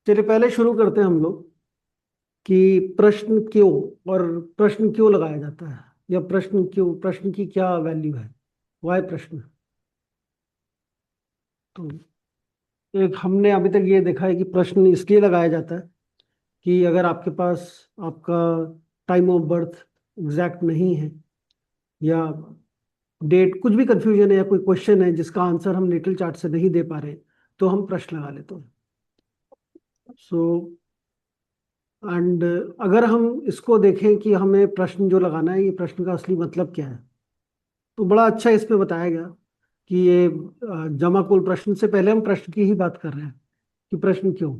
चलिए पहले शुरू करते हैं हम लोग कि प्रश्न क्यों और प्रश्न क्यों लगाया जाता है, या प्रश्न क्यों, प्रश्न की क्या वैल्यू है, वाई प्रश्न। तो एक हमने अभी तक ये देखा है कि प्रश्न इसलिए लगाया जाता है कि अगर आपके पास आपका टाइम ऑफ बर्थ एग्जैक्ट नहीं है, या डेट कुछ भी कंफ्यूजन है, या कोई क्वेश्चन है जिसका आंसर हम नेटल चार्ट से नहीं दे पा रहे, तो हम प्रश्न लगा लेते हैं। सो एंड अगर हम इसको देखें कि हमें प्रश्न जो लगाना है, ये प्रश्न का असली मतलब क्या है, तो बड़ा अच्छा इस पे बताया गया कि ये जमाकुल प्रश्न से पहले हम प्रश्न की ही बात कर रहे हैं कि प्रश्न क्यों।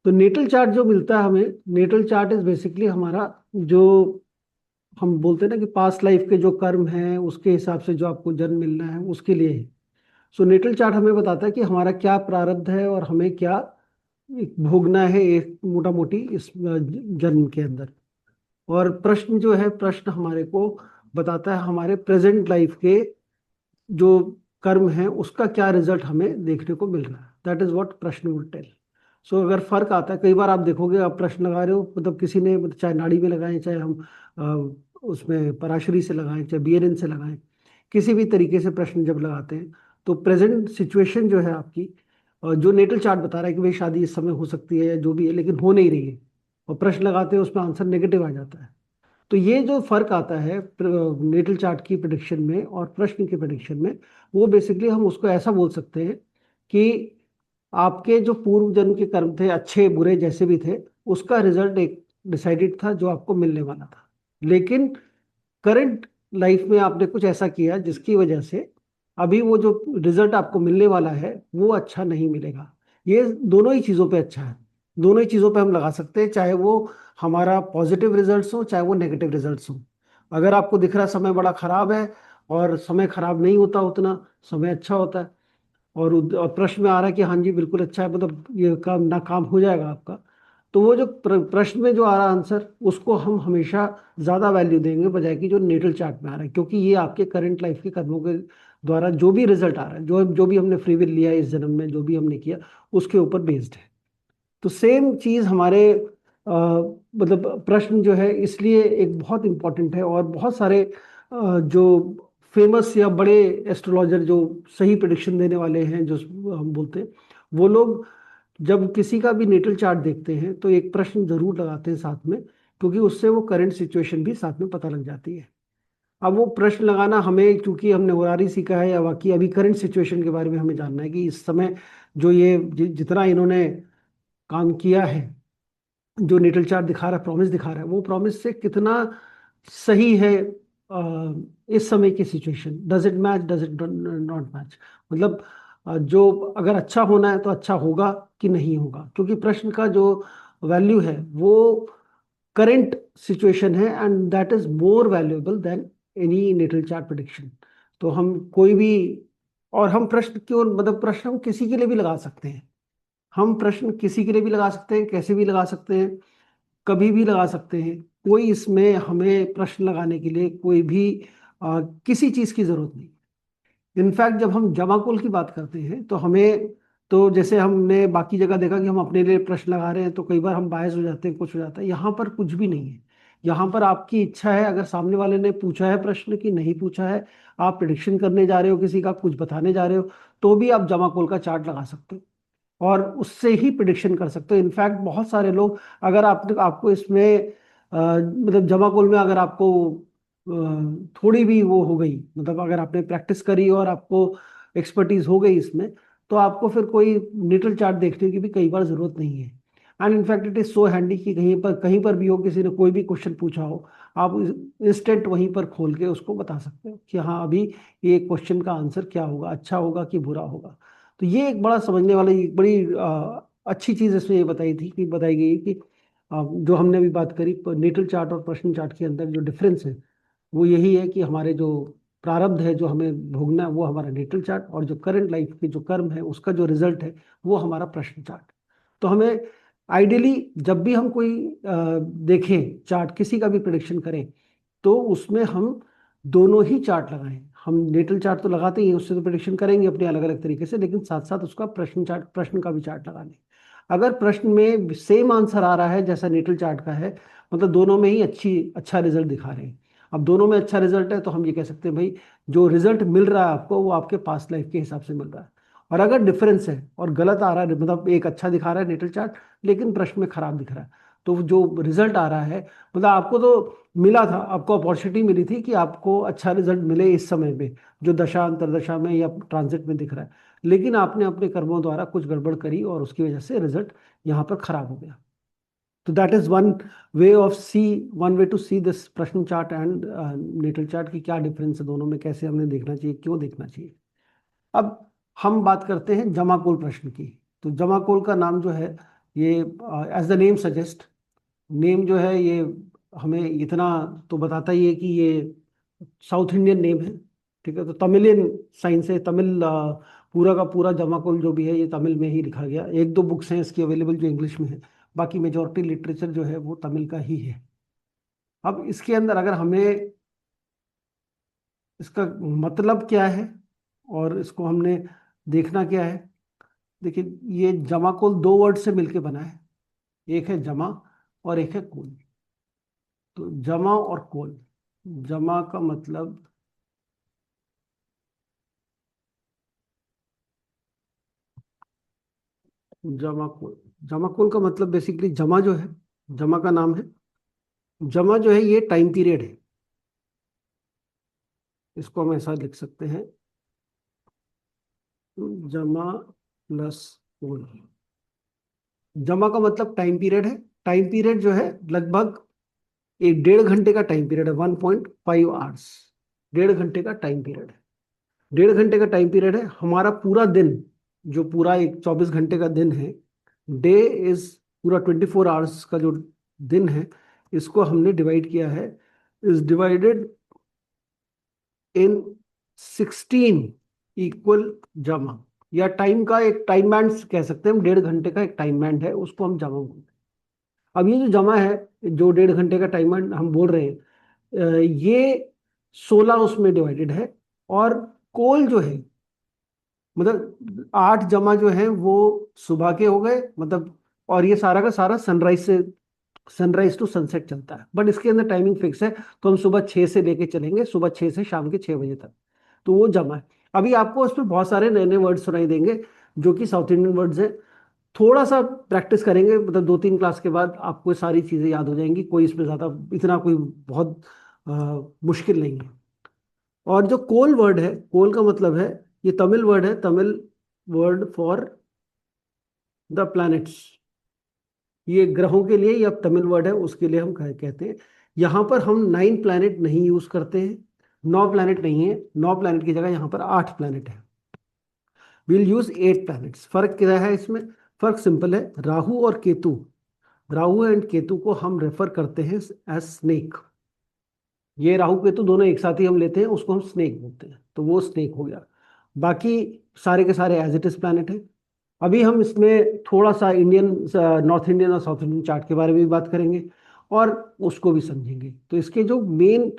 तो नेटल चार्ट जो मिलता है हमें, नेटल चार्ट इज बेसिकली हमारा जो हम बोलते हैं ना कि पास्ट लाइफ के जो कर्म हैं उसके हिसाब से जो आपको जन्म मिलना है उसके लिए है। सो नेटल चार्ट हमें बताता है कि हमारा क्या प्रारब्ध है और हमें क्या एक भोगना है एक मोटा मोटी इस जन्म के अंदर। और प्रश्न जो है, प्रश्न हमारे को बताता है हमारे प्रेजेंट लाइफ के जो कर्म है उसका क्या रिजल्ट हमें देखने को मिल रहा है। दैट इज व्हाट प्रश्न वुड टेल। सो अगर फर्क आता है, कई बार आप देखोगे आप प्रश्न लगा रहे हो, मतलब किसी ने, मतलब चाहे नाड़ी में लगाएं, चाहे हम उसमें पराशरी से लगाएं, चाहे बीएनएन से लगाएं, किसी भी तरीके से प्रश्न जब लगाते हैं तो प्रेजेंट सिचुएशन जो है आपकी, जो नेटल चार्ट बता रहा है कि भाई शादी इस समय हो सकती है या जो भी है, लेकिन हो नहीं रही है, और प्रश्न लगाते हैं उसमें आंसर नेगेटिव आ जाता है। तो ये जो फर्क आता है नेटल चार्ट की प्रिडिक्शन में और प्रश्न की प्रिडिक्शन में, वो बेसिकली हम उसको ऐसा बोल सकते हैं कि आपके जो पूर्व जन्म के कर्म थे, अच्छे बुरे जैसे भी थे, उसका रिजल्ट एक डिसाइडेड था जो आपको मिलने वाला था। लेकिन करंट लाइफ में आपने कुछ ऐसा किया जिसकी वजह से अभी वो जो रिजल्ट आपको मिलने वाला है वो अच्छा नहीं मिलेगा। ये दोनों ही चीज़ों पे अच्छा है, दोनों ही चीज़ों पे हम लगा सकते हैं, चाहे वो हमारा पॉजिटिव रिजल्ट्स हो चाहे वो नेगेटिव रिजल्ट्स हो। अगर आपको दिख रहा समय बड़ा खराब है, और समय खराब नहीं होता, उतना समय अच्छा होता है, और प्रश्न में आ रहा है कि हाँ जी बिल्कुल अच्छा है, मतलब ये काम ना काम हो जाएगा आपका, तो वो जो प्रश्न में जो आ रहा आंसर उसको हम हमेशा ज्यादा वैल्यू देंगे बजाय कि जो नेटल चार्ट में आ रहा है, क्योंकि ये आपके करंट लाइफ के कर्मों के द्वारा जो भी रिजल्ट आ रहा है, जो जो भी हमने फ्री विल लिया है इस जन्म में, जो भी हमने किया उसके ऊपर बेस्ड है। तो सेम चीज हमारे मतलब प्रश्न जो है इसलिए एक बहुत इंपॉर्टेंट है, और बहुत सारे जो फेमस या बड़े एस्ट्रोलॉजर जो सही प्रिडिक्शन देने वाले हैं, जो हम बोलते हैं, वो लोग जब किसी का भी नेटल चार्ट देखते हैं तो एक प्रश्न जरूर लगाते हैं साथ में, क्योंकि उससे वो करंट सिचुएशन भी साथ में पता लग जाती है। अब वो प्रश्न लगाना हमें, क्योंकि हमने होरारी सीखा है या बाकी अभी करंट सिचुएशन के बारे में हमें जानना है कि इस समय जो ये जितना इन्होंने काम किया है, जो नेटल चार्ट दिखा रहा है, प्रॉमिस दिखा रहा है, वो प्रॉमिस से कितना सही है इस समय की situation. Does it match, does it not match, मतलब जो अगर अच्छा होना है तो अच्छा होगा कि नहीं होगा, क्योंकि प्रश्न का जो वैल्यू है वो करंट सिचुएशन है, and that is more valuable than any natal chart prediction. तो हम कोई भी, और हम प्रश्न क्यों, मतलब प्रश्न हम किसी के लिए भी लगा सकते हैं, हम प्रश्न किसी के लिए भी लगा सकते हैं, कैसे भी लगा सकते हैं, कभी भी लगा सकते हैं। कोई इसमें हमें प्रश्न लगाने के लिए कोई भी किसी चीज की जरूरत नहीं। इनफैक्ट जब हम जमाकुल की बात करते हैं तो हमें, तो जैसे हमने बाकी जगह देखा कि हम अपने लिए प्रश्न लगा रहे हैं तो कई बार हम बायस हो जाते हैं, कुछ हो जाता है। यहाँ पर कुछ भी नहीं है। यहाँ पर आपकी इच्छा है, अगर सामने वाले ने पूछा है प्रश्न कि नहीं पूछा है, आप प्रिडिक्शन करने जा रहे हो, किसी का कुछ बताने जा रहे हो, तो भी आप जमाकुल का चार्ट लगा सकते हो और उससे ही प्रिडिक्शन कर सकते हो। इनफैक्ट बहुत सारे लोग, अगर आपने, आपको इसमें मतलब जमाकुल में अगर आपको थोड़ी भी वो हो गई, मतलब अगर आपने प्रैक्टिस करी और आपको एक्सपर्टीज हो गई इसमें, तो आपको फिर कोई नेटल चार्ट देखने की भी कई बार जरूरत नहीं है। And in fact it is so handy कि कहीं पर भी हो, किसी ने कोई भी क्वेश्चन पूछा हो, आप इंस्टेंट वहीं पर खोल के उसको बता सकते हो कि हाँ अभी ये क्वेश्चन का आंसर क्या होगा, अच्छा होगा कि बुरा होगा। तो ये एक बड़ा समझने वाला, एक बड़ी अच्छी चीज इसमें ये बताई गई कि जो हमने अभी बात करी नेटल चार्ट और पर्सनल चार्ट के अंदर जो डिफरेंस है वो यही है कि हमारे जो प्रारब्ध है, जो हमें भोगना है, वो हमारा नेटल चार्ट, और जो करंट लाइफ के जो कर्म है उसका जो रिजल्ट है वो हमारा प्रश्न चार्ट। तो हमें आइडियली जब भी हम कोई देखें चार्ट, किसी का भी प्रिडिक्शन करें, तो उसमें हम दोनों ही चार्ट लगाएं। हम नेटल चार्ट तो लगाते ही हैं, उससे तो प्रिडिक्शन करेंगे अपने अलग अलग तरीके से, लेकिन साथ साथ उसका प्रश्न चार्ट, प्रश्न का भी चार्ट लगा लें। अगर प्रश्न में सेम आंसर आ रहा है जैसा नेटल चार्ट का है, मतलब दोनों में ही अच्छा रिजल्ट दिखा रहे हैं। अब दोनों में अच्छा रिजल्ट है तो हम ये कह सकते हैं भाई जो रिजल्ट मिल रहा है आपको वो आपके पास्ट लाइफ के हिसाब से मिल रहा है। और अगर डिफरेंस है और गलत आ रहा है, मतलब एक अच्छा दिखा रहा है नेटल चार्ट लेकिन प्रश्न में खराब दिख रहा है, तो जो रिजल्ट आ रहा है, मतलब आपको तो मिला था, आपको अपॉर्चुनिटी मिली थी कि आपको अच्छा रिजल्ट मिले इस समय में, जो दशा अंतरदशा में या ट्रांजिट में दिख रहा है, लेकिन आपने अपने कर्मों द्वारा कुछ गड़बड़ करी और उसकी वजह से रिजल्ट यहाँ पर खराब हो गया। तो that is one way to see this प्रश्न चार्ट एंड नेटल चार्ट की क्या डिफरेंस है दोनों में, कैसे हमें देखना चाहिए, क्यों देखना चाहिए। अब हम बात करते हैं जमाकोल प्रश्न की। तो जमाकोल का नाम जो है, ये as the name suggest, name जो है ये हमें इतना तो बताता ही है कि ये साउथ इंडियन नेम है। ठीक है, तो तमिलियन साइन से तमिल पूरा का पूरा जमाकुल जो भी है ये तमिल में ही लिखा गया। एक दो बुक्स हैं इसकी अवेलेबल जो इंग्लिश में है, बाकी मेजोरिटी लिटरेचर जो है वो तमिल का ही है। अब इसके अंदर अगर हमें इसका मतलब क्या है और इसको हमने देखना क्या है, देखिए ये जमाकुल दो वर्ड से मिलके बना है, एक है जमा और एक है कुल। तो जमा और कुल, जमा का मतलब, जमाकुल, जमाकुल का मतलब बेसिकली जमा जो है, जमा का नाम है। जमा जो है ये टाइम पीरियड है, इसको हम ऐसा लिख सकते हैं, जमा प्लस कुल। जमा का मतलब टाइम पीरियड है। टाइम पीरियड जो है लगभग एक 1.5 घंटे का टाइम पीरियड है, 1.5 आवर्स, 1.5 घंटे का टाइम पीरियड है। 1.5 घंटे का टाइम पीरियड है। हमारा पूरा दिन, जो पूरा एक 24 घंटे का दिन है, डे इज पूरा 24 आवर्स का जो दिन है, इसको हमने डिवाइड किया है, इज डिवाइडेड इन 16 इक्वल जमा, या टाइम का एक टाइम बैंड कह सकते हैं हम, 1.5 घंटे का एक टाइम बैंड है, उसको हम जमा बोलते हैं। अब ये जो जमा है, जो 1.5 घंटे का टाइम बैंड हम बोल रहे हैं, ये 16 उसमें डिवाइडेड है। और कोल जो है, मतलब 8 जमा जो है वो सुबह के हो गए, मतलब, और ये सारा का सारा सनराइज टू सनसेट चलता है, बट इसके अंदर टाइमिंग फिक्स है। तो हम सुबह 6 से लेके चलेंगे, सुबह 6 से शाम के 6 बजे तक, तो वो जमा है। अभी आपको उसमें बहुत सारे नए नए वर्ड सुनाई देंगे जो कि साउथ इंडियन वर्ड्स हैं। थोड़ा सा प्रैक्टिस करेंगे, मतलब 2-3 क्लास के बाद आपको सारी चीजें याद हो जाएंगी, कोई इसमें ज्यादा इतना कोई बहुत मुश्किल नहीं है। और जो कोल वर्ड है, कोल का मतलब है, ये तमिल वर्ड है, Tamil word for the planets. ये ग्रहों के लिए, या तमिल वर्ड है उसके लिए हम कहते हैं। यहाँ पर हम 9 प्लैनेट नहीं यूज करते हैं, 9 प्लैनेट नहीं है, 9 प्लैनेट की जगह यहाँ पर 8 प्लैनेट है। Will use 8 planets. फर्क क्या है इसमें? फर्क सिंपल है, राहु और केतु, राहु एंड केतु को हम रेफर करते हैं एज स्नेक। ये राहु केतु दोनों एक साथ ही हम लेते हैं, उसको हम स्नेक बोलते हैं, तो वो स्नेक हो गया। बाकी सारे के सारे एज इट इज प्लैनेट है। अभी हम इसमें थोड़ा सा इंडियन, नॉर्थ इंडियन और साउथ इंडियन चार्ट के बारे में भी बात करेंगे और उसको भी समझेंगे। तो इसके जो मेन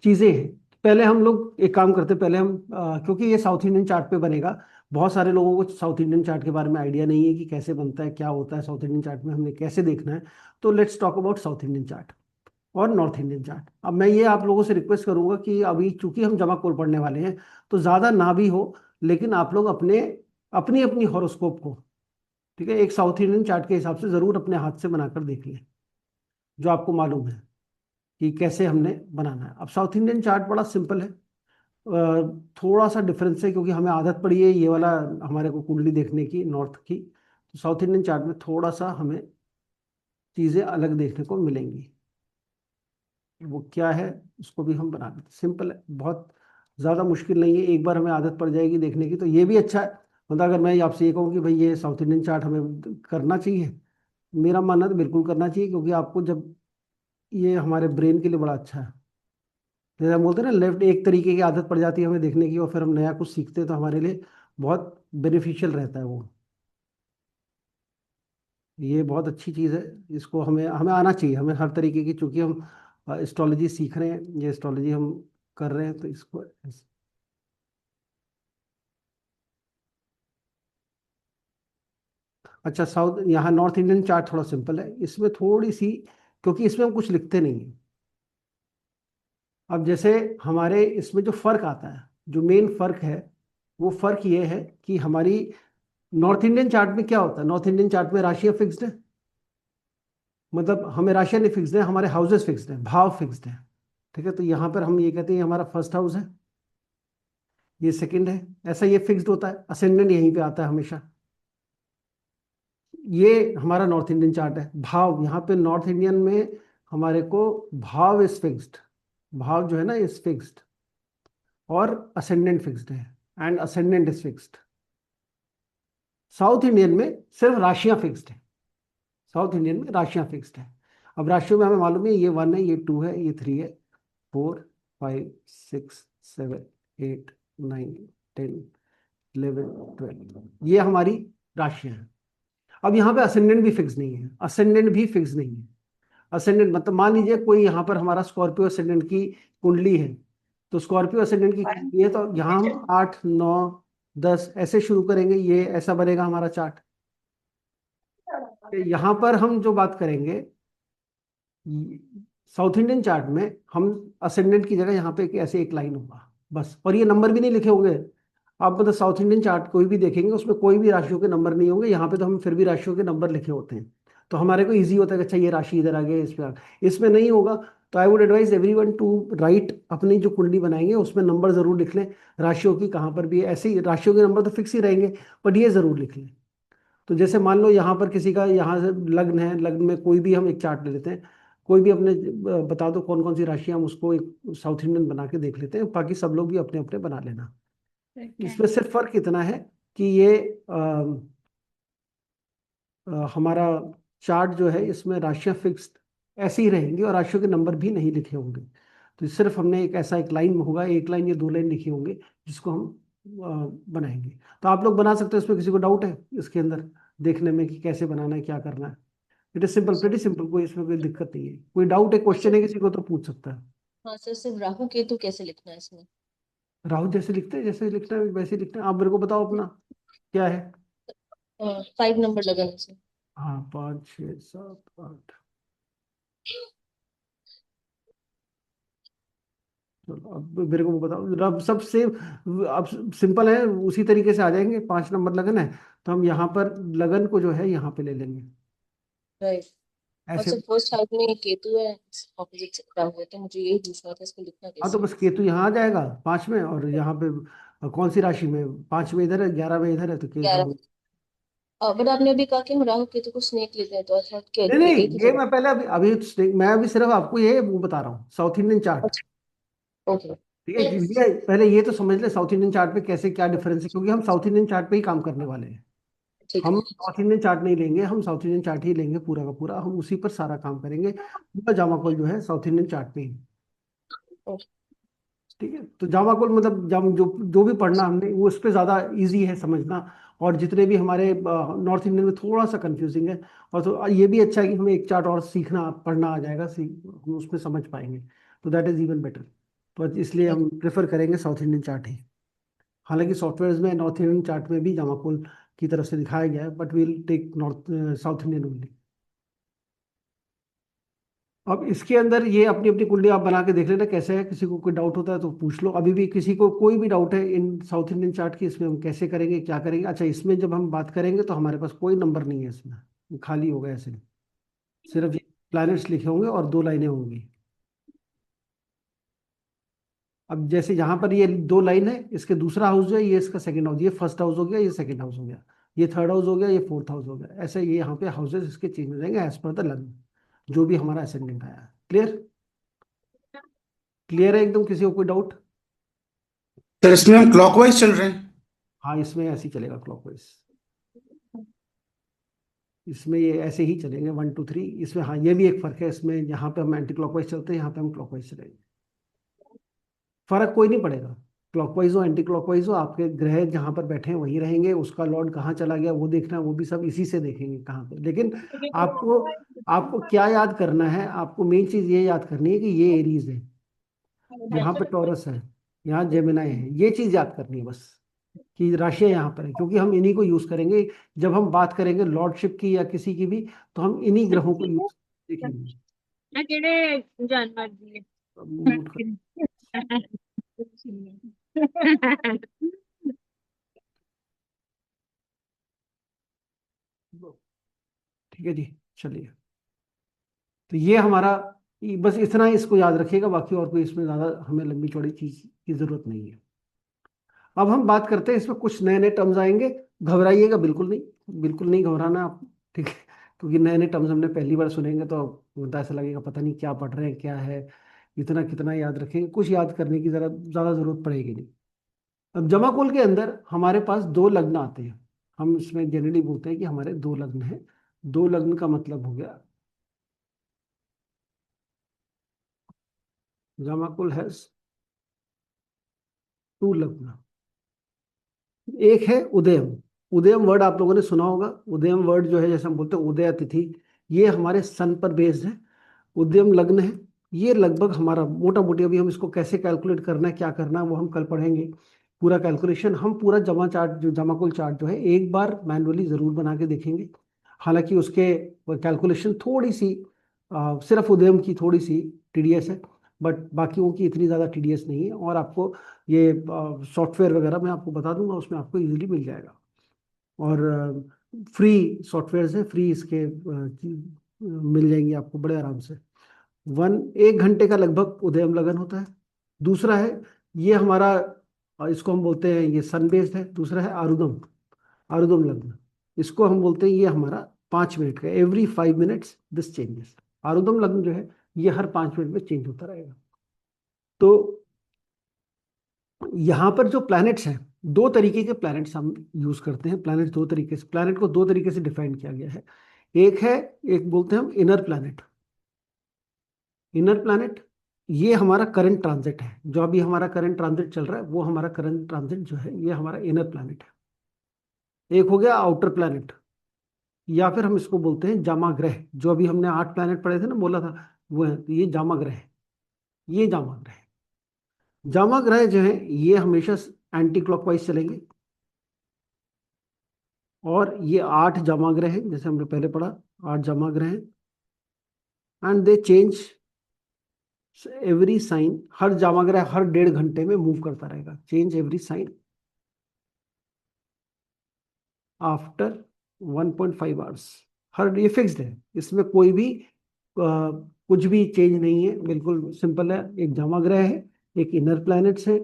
चीज़ें हैं, पहले हम लोग एक काम करते हैं, पहले हम क्योंकि ये साउथ इंडियन चार्ट पे बनेगा, बहुत सारे लोगों को साउथ इंडियन चार्ट के बारे में आइडिया नहीं है कि कैसे बनता है, क्या होता है साउथ इंडियन चार्ट में, हमने कैसे देखना है। तो let's talk about south Indian chart और नॉर्थ इंडियन चार्ट। अब मैं ये आप लोगों से रिक्वेस्ट करूंगा कि अभी चूंकि हम जमा कोल पढ़ने वाले हैं, तो ज़्यादा ना भी हो, लेकिन आप लोग अपने अपनी अपनी हॉरोस्कोप को, ठीक है, एक साउथ इंडियन चार्ट के हिसाब से जरूर अपने हाथ से बनाकर देख लें, जो आपको मालूम है कि कैसे हमने बनाना है। अब साउथ इंडियन चार्ट बड़ा सिंपल है, थोड़ा सा डिफरेंस है क्योंकि हमें आदत पड़ी है ये वाला हमारे को कुंडली देखने की नॉर्थ की, तो साउथ इंडियन चार्ट में थोड़ा सा हमें चीज़ें अलग देखने को मिलेंगी। वो क्या है उसको भी हम बना लेते, सिंपल है, बहुत ज़्यादा मुश्किल नहीं है, एक बार हमें आदत पड़ जाएगी देखने की तो ये भी अच्छा है। मतलब अगर मैं आपसे ये कहूँ कि भाई ये साउथ इंडियन चार्ट हमें करना चाहिए, मेरा मानना तो बिल्कुल करना चाहिए, क्योंकि आपको जब, ये हमारे ब्रेन के लिए बड़ा अच्छा है। जैसे हम बोलते हैं ना, लेफ्ट एक तरीके की आदत पड़ जाती है हमें देखने की और फिर हम नया कुछ सीखते हैं, तो हमारे लिए बहुत बेनिफिशियल रहता है वो। ये बहुत अच्छी चीज़ है, इसको हमें हमें आना चाहिए, हमें हर तरीके की, चूंकि हम एस्ट्रोलॉजी सीख रहे हैं, ये एस्ट्रोलॉजी हम कर रहे हैं, तो इसको, अच्छा, साउथ, यहाँ नॉर्थ इंडियन चार्ट थोड़ा सिंपल है, इसमें थोड़ी सी, क्योंकि इसमें हम कुछ लिखते नहीं है। अब जैसे हमारे इसमें जो फर्क आता है, जो मेन फर्क है, वो फर्क ये है कि हमारी नॉर्थ इंडियन चार्ट में क्या होता है, नॉर्थ इंडियन चार्ट में राशियां फिक्स्ड है, मतलब हमें राशियां नहीं फिक्स्ड है, हमारे हाउसेस फिक्स्ड है, भाव फिक्स्ड है। ठीक है, तो यहाँ पर हम ये कहते हैं हमारा फर्स्ट हाउस है, ये सेकंड है, ऐसा ये फिक्स्ड होता है, असेंडेंट यहीं पे आता है हमेशा। ये हमारा नॉर्थ इंडियन चार्ट है। भाव, यहाँ पे नॉर्थ इंडियन में हमारे को भाव इज फिक्स्ड, भाव जो है ना इज फिक्स्ड, और असेंडेंट फिक्स्ड है, and ascendant is fixed. South Indian में सिर्फ राशियां फिक्स्ड है, साउथ इंडियन में राशियां फिक्स्ड है। अब राशियों में हमें मालूम है ये 1 है, ये 2 है, ये 3 है, 4, 5, 6, 7, 8, 9, 10, 11, 12, ये हमारी राशियां हैं। अब यहाँ पे असेंडेंट भी फिक्स नहीं है, असेंडेंट भी फिक्स नहीं है। असेंडेंट मतलब मान लीजिए कोई यहाँ पर हमारा स्कॉर्पियो असेंडेंट की कुंडली है, तो स्कॉर्पियो असेंडेंट की कुंडली है, तो यहाँ हम 8, 9, 10 ऐसे शुरू करेंगे, ये ऐसा बनेगा हमारा चार्ट। यहाँ पर हम जो बात करेंगे, साउथ इंडियन चार्ट में हम असेंडेंट की जगह यहाँ पे ऐसे एक लाइन होगा बस, और ये नंबर भी नहीं लिखे होंगे। आप मतलब साउथ इंडियन चार्ट कोई भी देखेंगे उसमें कोई भी राशियों के नंबर नहीं होंगे, यहाँ पे तो हम फिर भी राशियों के नंबर लिखे होते हैं, तो हमारे को इजी होता है कि अच्छा ये राशि इधर आ गया, इस पे इसमें नहीं होगा। तो I would advise everyone to write, अपनी जो कुंडली बनाएंगे उसमें नंबर जरूर लिख लें, राशियों की कहाँ पर भी है, ऐसे ही राशियों के नंबर तो फिक्स ही रहेंगे, बट ये जरूर लिख लें। तो जैसे मान लो यहाँ पर किसी का यहाँ से लग्न है, लग्न में कोई भी हम एक चार्ट ले लेते हैं, कोई भी अपने बता दो कौन कौन सी राशि, हम उसको एक साउथ इंडियन बना के देख लेते हैं, बाकी सब लोग भी अपने अपने बना लेना। इसमें सिर्फ फर्क इतना है कि ये हमारा चार्ट जो है इसमें राशियां फिक्स्ड ऐसे ही रहेंगी और राशियों के नंबर भी नहीं लिखे होंगे। तो सिर्फ हमने एक ऐसा एक लाइन होगा, एक लाइन या 2 लाइन लिखे होंगे जिसको हम बनाएंगे। तो आप लोग बना सकते हो, इसमें किसी को डाउट है इसके अंदर देखने में कि कैसे बनाना है, क्या करना है? It is simple, pretty simple, कोई इसमें कोई दिक्कत नहीं है। कोई डाउट है, क्वेश्चन है किसी को तो पूछ सकता है। हाँ सर, सिर्फ राहु केतु कैसे लिखना है इसमें? राहुल जैसे लिखते हैं, जैसे लिखना है वैसे ही लिखना है। आप मेरे को बताओ अपना क्या है। 5 नंबर लगाना सर। हाँ, 5, 6, 7, 8। चलो अब मेरे को बताओ, अब सब सेम, अब सिंपल है, उसी तरीके से आ जाएंगे। 5 नंबर लगन है, तो हम यहाँ पर लगन को जो है यहाँ पे ले लेंगे राइट। और ऐसे। सर फर्स्ट हाउस में केतु है, ऑपोजिट राहु है, तो मुझे यही पूछना था इसको लिखना हाँ, तो कैसे बस केतु यहाँ आ जाएगा 5 में, और यहाँ पे कौन सी राशि में, 5 में इधर है, 11 में इधर है, तो है। राहु। बट आपने अभी कहा कि हम राहु केतु को स्नेक लेते हैं, तो अच्छा क्या नहीं नहीं, एक ही ये जगह? मैं पहले अभी अभी मैं अभी सिर्फ आपको ये वो बता रहा हूँ, साउथ इंडियन चार्ट। अच्छा। ओके। ठीक है, ये पहले ये तो समझ ले साउथ इंडियन चार्ट पे कैसे क्या डिफरेंस है, क्योंकि हम साउथ इंडियन चार्ट पे ही काम करने वाले हैं। ठीक हम है। नॉर्थ इंडियन चार्ट नहीं लेंगे, हम साउथ इंडियन चार्ट ही लेंगे पूरा का पूरा, हम उसी पर सारा काम करेंगे, पूरा जामाकोल जो है साउथ इंडियन चार्ट पे ही। ओके। ठीक है, तो जामाकोल मतलब जो जो भी पढ़ना हमने वो उस पर ज़्यादा इजी है समझना, और जितने भी हमारे नॉर्थ इंडियन में थोड़ा सा कंफ्यूजिंग है, और तो ये भी अच्छा है कि हमें एक चार्ट और सीखना पढ़ना आ जाएगा, हम उसमें समझ पाएंगे, तो दैट इज इवन बेटर। तो इसलिए हम प्रेफर करेंगे साउथ इंडियन चार्ट ही। हालांकि सॉफ्टवेयर में नॉर्थ इंडियन चार्ट में भी जामाकोल की तरफ से दिखाया गया है, but we'll take north south Indian only. अब इसके अंदर ये अपनी अपनी कुंडली आप बना के देख लेना कैसे है, किसी को कोई डाउट होता है तो पूछ लो, अभी भी किसी को कोई भी डाउट है इन साउथ इंडियन चार्ट की, इसमें हम कैसे करेंगे क्या करेंगे। अच्छा, इसमें जब हम बात करेंगे तो हमारे पास कोई नंबर नहीं है इसमें, ये खाली होगा ऐसे, सिर्फ ये प्लैनेट्स लिखे होंगे और 2 लाइनें होंगी। अब जैसे यहाँ पर ये 2 लाइन है, इसके दूसरा हाउस जो है ये इसका सेकंड हाउस, ये फर्स्ट हाउस हो गया, ये सेकंड हाउस हो गया, ये थर्ड हाउस हो गया, ये फोर्थ हाउस हो गया, ऐसे ये यहाँ पे हाउसेस इसके चेंज हो जाएंगे एज पर द लग्न, जो भी हमारा असेंडेंट आया है। क्लियर? क्लियर है एकदम, किसी को कोई डाउट? सर इसमें हम क्लॉकवाइज चल रहे हैं। हाँ, इसमें ऐसे ही चलेगा क्लॉकवाइज, इसमें ये ऐसे ही चलेंगे 1, 2, 3। इसमें हाँ ये भी एक फर्क है, इसमें यहाँ पे हम एंटी क्लॉकवाइज चलते हैं, यहाँ पे हम क्लॉकवाइज चलेंगे, फर्क कोई नहीं पड़ेगा। क्लॉकवाइज हो एंटी क्लॉकवाइज हो, आपके ग्रह जहाँ पर बैठे हैं वहीं रहेंगे, उसका लॉर्ड कहाँ चला गया वो देखना, वो भी सब इसी से देखेंगे कहाँ पे। लेकिन आपको आपको क्या याद करना है, आपको मेन चीज ये याद करनी है कि ये एरीज है, यहाँ पे टॉरस है, यहाँ जेमिनाई है, ये चीज याद करनी है बस। कि राशियां यहाँ पर है, क्योंकि हम इन्हीं को यूज करेंगे जब हम बात करेंगे लॉर्डशिप की या किसी की भी, तो हम इन्हीं ग्रहों को यूज देखेंगे। ਇਹ ਕਿਹੜੇ ਜਾਨਵਰ ਦੀ अब म्यूट कर, ਹੈ ठीक है जी, चलिए। तो ये हमारा, बस इतना ही इसको याद रखिएगा, बाकी और कोई इसमें ज्यादा हमें लंबी चौड़ी चीज की जरूरत नहीं है। अब हम बात करते हैं, इसमें कुछ नए नए टर्म्स आएंगे, घबराइएगा बिल्कुल नहीं, बिल्कुल नहीं घबराना आप, ठीक है, क्योंकि नए नए टर्म्स हमने पहली बार सुनेंगे तो तो ऐसा लगेगा पता नहीं क्या पढ़ रहे हैं, क्या है, इतना कितना याद रखेंगे, कुछ याद करने की जरा ज्यादा जरूरत पड़ेगी नहीं। अब जमाकुल के अंदर हमारे पास दो लग्न आते हैं, हम इसमें जनरली बोलते हैं कि हमारे दो लग्न हैं। दो लग्न का मतलब हो गया, जमाकुल हैज टू लग्न। एक है उदयम, उदयम वर्ड आप लोगों ने सुना होगा। उदयम वर्ड जो है, जैसे हम बोलते हैं उदय तिथि, ये हमारे सन पर बेस्ड है। उदयम लग्न है, ये लगभग हमारा मोटा मोटी, अभी हम इसको कैसे कैलकुलेट करना है, क्या करना है, वो हम कल पढ़ेंगे। पूरा कैलकुलेशन हम पूरा जमा चार्ट, जो जमाकुल चार्ट जो है, एक बार मैनुअली जरूर बना के देखेंगे। हालांकि उसके कैलकुलेशन थोड़ी सी सिर्फ उदयम की थोड़ी सी टीडीएस है, बट बाकियों की इतनी ज़्यादा टीडीएस नहीं है। और आपको ये सॉफ्टवेयर वगैरह मैं आपको बता दूंगा, उसमें आपको इजीली मिल जाएगा। और फ्री सॉफ्टवेयर है, फ्री इसके मिल जाएंगे आपको बड़े आराम से। 1 घंटे का लगभग उदयम लगन होता है। दूसरा है ये हमारा, इसको हम बोलते हैं, ये सन बेस्ड है। दूसरा है आरुदम, आरुदम लग्न, इसको हम बोलते हैं, ये हमारा 5 मिनट का, एवरी 5 मिनट्स दिस चेंजेस। आरुदम लग्न जो है ये हर 5 मिनट में चेंज होता रहेगा। तो यहाँ पर जो प्लैनेट्स हैं, दो तरीके के प्लैनेट्स हम यूज करते हैं। प्लैनेट दो तरीके से, प्लैनेट को दो तरीके से डिफाइन किया गया है। एक है, एक बोलते हैं हम इनर प्लैनेट। इनर प्लैनेट ये हमारा करंट ट्रांजिट है, जो अभी हमारा करंट ट्रांजिट चल रहा है, वो हमारा करंट ट्रांजिट जो है, ये हमारा इनर प्लैनेट है। एक हो गया आउटर प्लैनेट, या फिर हम इसको बोलते हैं जामा ग्रह। जो अभी हमने 8 प्लैनेट पढ़े थे ना, बोला था, वो है, तो ये जामा ग्रह है। ये जामा ग्रह है। जामा ग्रह जो है ये हमेशा एंटी क्लॉकवाइज चलेंगे। और ये 8 जामा ग्रह हैं, जैसे हमने पहले पढ़ा, 8 जामा ग्रह हैं। And they change every sign, हर जामा ग्रह हर 1.5 घंटे में मूव करता रहेगा। Change every sign after 1.5 hours. हर, ये फिक्स्ड है, इसमें कोई भी कुछ भी चेंज नहीं है, बिल्कुल सिंपल है। एक जामा ग्रह है, एक इनर प्लैनेट्स है,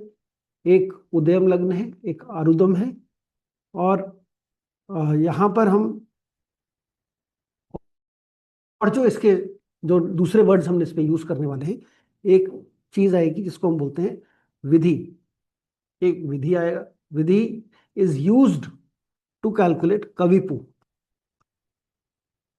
एक उदयम लग्न है, एक आरुदम है। और यहाँ पर हम, और जो इसके जो दूसरे वर्ड्स हमने इस पे यूज करने वाले हैं, एक चीज आएगी जिसको हम बोलते हैं विधि। एक विधि आएगा। विधि इज यूज्ड टू कैलकुलेट कविपु।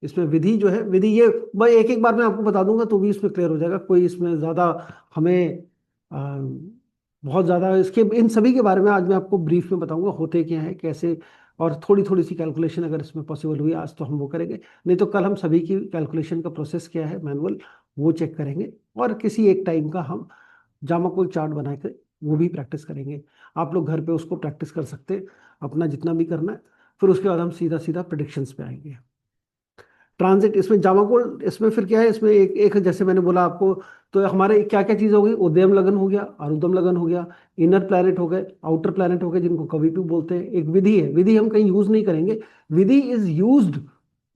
इसमें विधि जो है, विधि ये मैं एक एक बार मैं आपको बता दूंगा तो भी इसमें क्लियर हो जाएगा। कोई इसमें ज्यादा हमें बहुत ज्यादा इसके, इन सभी के बारे में आज मैं आपको ब्रीफ में बताऊंगा, होते क्या है, कैसे, और थोड़ी थोड़ी सी कैलकुलेशन अगर इसमें पॉसिबल हुई आज तो हम वो करेंगे, नहीं तो कल हम सभी की कैलकुलेशन का प्रोसेस क्या है मैनुअल, वो चेक करेंगे। और किसी एक टाइम का हम जामाकुल चार्ट बना कर वो भी प्रैक्टिस करेंगे। आप लोग घर पे उसको प्रैक्टिस कर सकते हैं, अपना जितना भी करना है। फिर उसके बाद हम सीधा सीधा प्रिडिक्शंस पे आएंगे। ट्रांजिट, इसमें जामाकुल, इसमें फिर क्या है, इसमें एक एक जैसे मैंने बोला आपको, तो हमारे क्या क्या चीज हो गई, उदयम लगन हो गया, आरुदम लगन हो गया, इनर प्लैनेट हो गए, आउटर प्लैनेट हो गए, जिनको कविपु बोलते हैं। एक विधि है, विधि हम कहीं यूज नहीं करेंगे। विधि इज यूज्ड,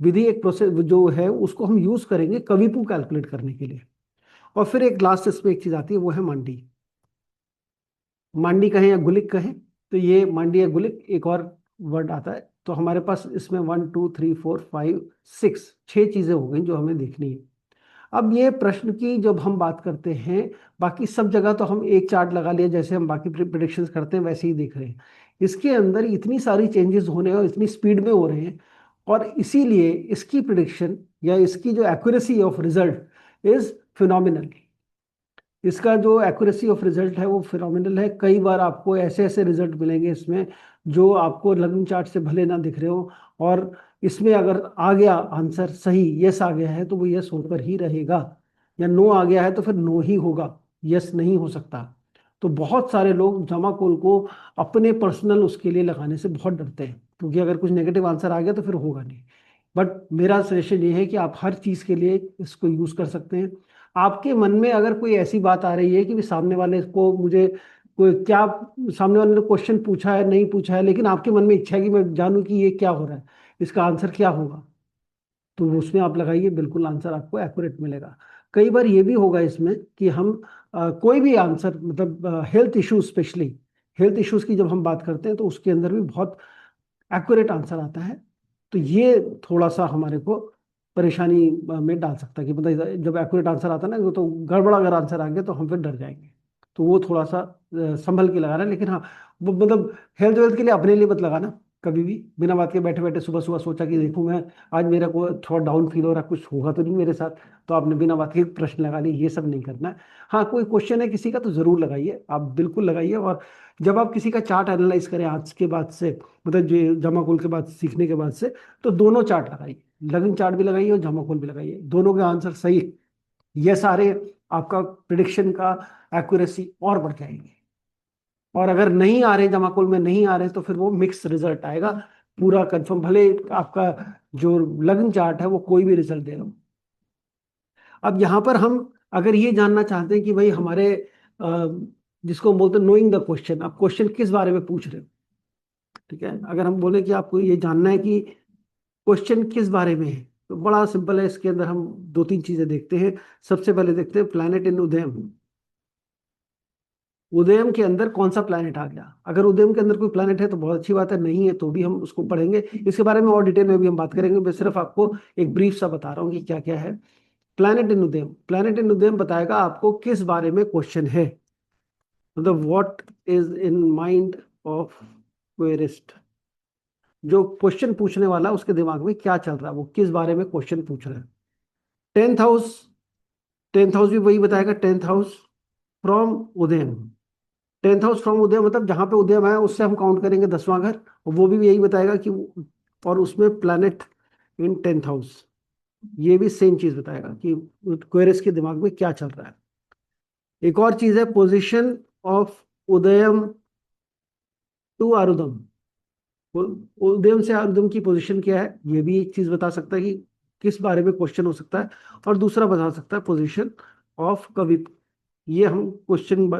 विधि एक प्रोसेस जो है उसको हम यूज करेंगे कविपु कैलकुलेट करने के लिए। और फिर एक लास्ट इसमें एक चीज आती है, वो है मांडी। मांडी कहें या गुलिक कहें, तो ये मांडी या गुलिक एक और वर्ड आता है। तो हमारे पास इसमें 1 2 3 4 5 6 6 चीजें हो गई जो हमें देखनी है। अब ये प्रश्न की जब हम बात करते हैं, बाकी सब जगह तो हम एक चार्ट लगा लिया, जैसे हम बाकी प्रिडिक्शंस करते हैं वैसे ही देख रहे हैं। इसके अंदर इतनी सारी चेंजेस होने और इतनी स्पीड में हो रहे हैं, और इसीलिए इसकी प्रिडिक्शन या इसकी जो accuracy of result is phenomenal. इसका जो एक्यूरेसी ऑफ रिजल्ट है वो फिनोमिनल है। कई बार आपको ऐसे ऐसे रिजल्ट मिलेंगे इसमें जो आपको लग्न चार्ट से भले ना दिख रहे हो, और इसमें अगर आ गया आंसर सही, यस आ गया है, तो वो यस होकर ही रहेगा, या नो आ गया है तो फिर नो ही होगा, यस नहीं हो सकता। तो बहुत सारे लोग जमाकुल को अपने पर्सनल उसके लिए लगाने से बहुत डरते हैं, क्योंकि अगर कुछ नेगेटिव आंसर आ गया तो फिर होगा नहीं। बट मेरा सजेशन ये है कि आप हर चीज़ के लिए इसको यूज़ कर सकते हैं। आपके मन में अगर कोई ऐसी बात आ रही है कि भी सामने वाले को मुझे कोई क्या, सामने वाले ने क्वेश्चन पूछा है नहीं पूछा है, लेकिन आपके मन में इच्छा है कि मैं जानूं कि ये क्या हो रहा है, इसका आंसर क्या होगा, तो उसमें आप लगाइए, बिल्कुल आंसर आपको एक्यूरेट मिलेगा। कई बार ये भी होगा इसमें कि हम कोई भी आंसर, मतलब health issues, specially health issues की जब हम बात करते हैं तो उसके अंदर भी बहुत एक्यूरेट आंसर आता है। तो ये थोड़ा सा हमारे को परेशानी में डाल सकता है कि मतलब जब एक्यूरेट आंसर आता है ना, तो गड़बड़ अगर आंसर आ गया तो हम फिर डर जाएंगे। तो वो थोड़ा सा संभल के लगाना है। लेकिन हाँ, वो मतलब हेल्थ वेल्थ के लिए अपने लिए मत लगाना कभी भी बिना बात के। बैठे बैठे सुबह सुबह सोचा कि देखूं मैं आज मेरा को थोड़ा डाउन फील हो रहा है, कुछ होगा तो नहीं मेरे साथ, तो आपने बिना बात के प्रश्न लगा लिए, ये सब नहीं करना है। हाँ, कोई क्वेश्चन है किसी का तो जरूर लगाइए, आप बिल्कुल लगाइए। और जब आप किसी का चार्ट एनालाइज करें आज के बाद से, मतलब जो जमाकुल के बाद सीखने के बाद से, तो दोनों चार्ट लगाइए, लर्निंग चार्ट भी लगाइए और जमाकुल भी लगाइए। दोनों के आंसर सही, ये सारे आपका प्रिडिक्शन का एक्यूरेसी और बढ़ जाएगी। और अगर नहीं आ रहे, जमाकुल में नहीं आ रहे, तो फिर वो मिक्स रिजल्ट आएगा, पूरा कंफर्म भले आपका जो लग्न चार्ट है वो कोई भी रिजल्ट दे रहा हो। अब यहाँ पर हम अगर ये जानना चाहते हैं कि भाई हमारे जिसको हम बोलते हैं नोइंग द क्वेश्चन, आप क्वेश्चन किस बारे में पूछ रहे हो, ठीक है। अगर हम बोले कि आपको ये जानना है कि क्वेश्चन किस बारे में है, तो बड़ा सिंपल है। इसके अंदर हम दो तीन चीजें देखते हैं। सबसे पहले देखते हैं प्लैनेट इन उदयम। उदयम के अंदर कौन सा प्लैनेट आ गया। अगर उदयम के अंदर कोई प्लैनेट है तो बहुत अच्छी बात है, नहीं है तो भी हम उसको पढ़ेंगे। इसके बारे में और डिटेल में भी हम बात करेंगे, मैं सिर्फ आपको एक ब्रीफ सा बता रहा हूँ कि क्या क्या है। Planet in Udyam, planet in उदयम बताएगा आपको किस बारे में क्वेश्चन है, मतलब what is in mind of querist. जो क्वेश्चन पूछने वाला उसके दिमाग में क्या चल रहा है, वो किस बारे में क्वेश्चन पूछ रहा है। 10th हाउस, 10th हाउस भी वही बताएगा, 10th हाउस फ्रॉम उदयम। 10th हाउस फ्रॉम उदयम मतलब जहां पे उदयम है उससे हम काउंट करेंगे 10वां घर, और वो भी यही बताएगा कि और उसमें प्लैनेट इन 10th हाउस, ये भी सेम चीज बताएगा कि क्वेरिस के दिमाग में क्या चल रहा है। एक और चीज है पोजीशन ऑफ उदयम टू आरुदम। उदयम से आरुदम की पोजीशन क्या है, ये भी एक चीज बता सकता है कि किस बारे में क्वेश्चन हो सकता है। और दूसरा बता सकता है पोजीशन ऑफ कवि। ये हम क्वेश्चन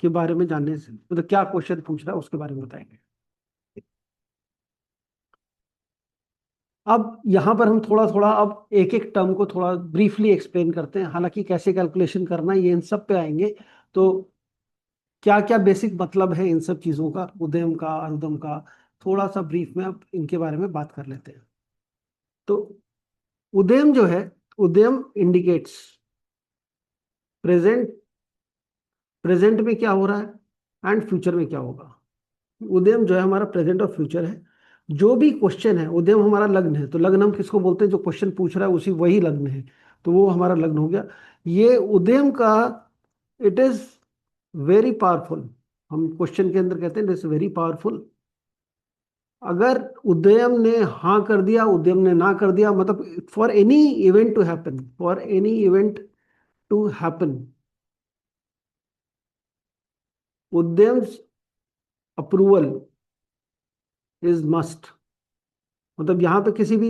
के बारे में जानने से, मतलब क्या क्वेश्चन पूछ रहा है उसके बारे में बताएंगे। अब यहाँ पर हम थोड़ा थोड़ा अब एक एक टर्म को थोड़ा ब्रीफली एक्सप्लेन करते हैं, हालांकि कैसे कैलकुलेशन करना है ये इन सब पे आएंगे। तो क्या क्या बेसिक मतलब है इन सब चीजों का, उदयम का अनुदम का, थोड़ा सा ब्रीफ में अब इनके बारे में बात कर लेते हैं। तो उदयम जो है, उदयम इंडिकेट्स प्रेजेंट, प्रेजेंट में क्या हो रहा है एंड फ्यूचर में क्या होगा। उदयम जो है हमारा प्रेजेंट और फ्यूचर है। जो भी क्वेश्चन है, उदयम हमारा लग्न है, तो लग्न हम किसको बोलते हैं, जो क्वेश्चन पूछ रहा है उसी वही लग्न है, तो वो हमारा लग्न हो गया। ये उदयम का, इट इज वेरी पावरफुल। हम क्वेश्चन के अंदर कहते हैं इट इज वेरी पावरफुल। अगर उदयम ने हाँ कर दिया, उदयम ने ना कर दिया, मतलब for any event to happen, for any event to happen, उदयम अप्रूवल इज मस्ट। मतलब यहाँ पे किसी भी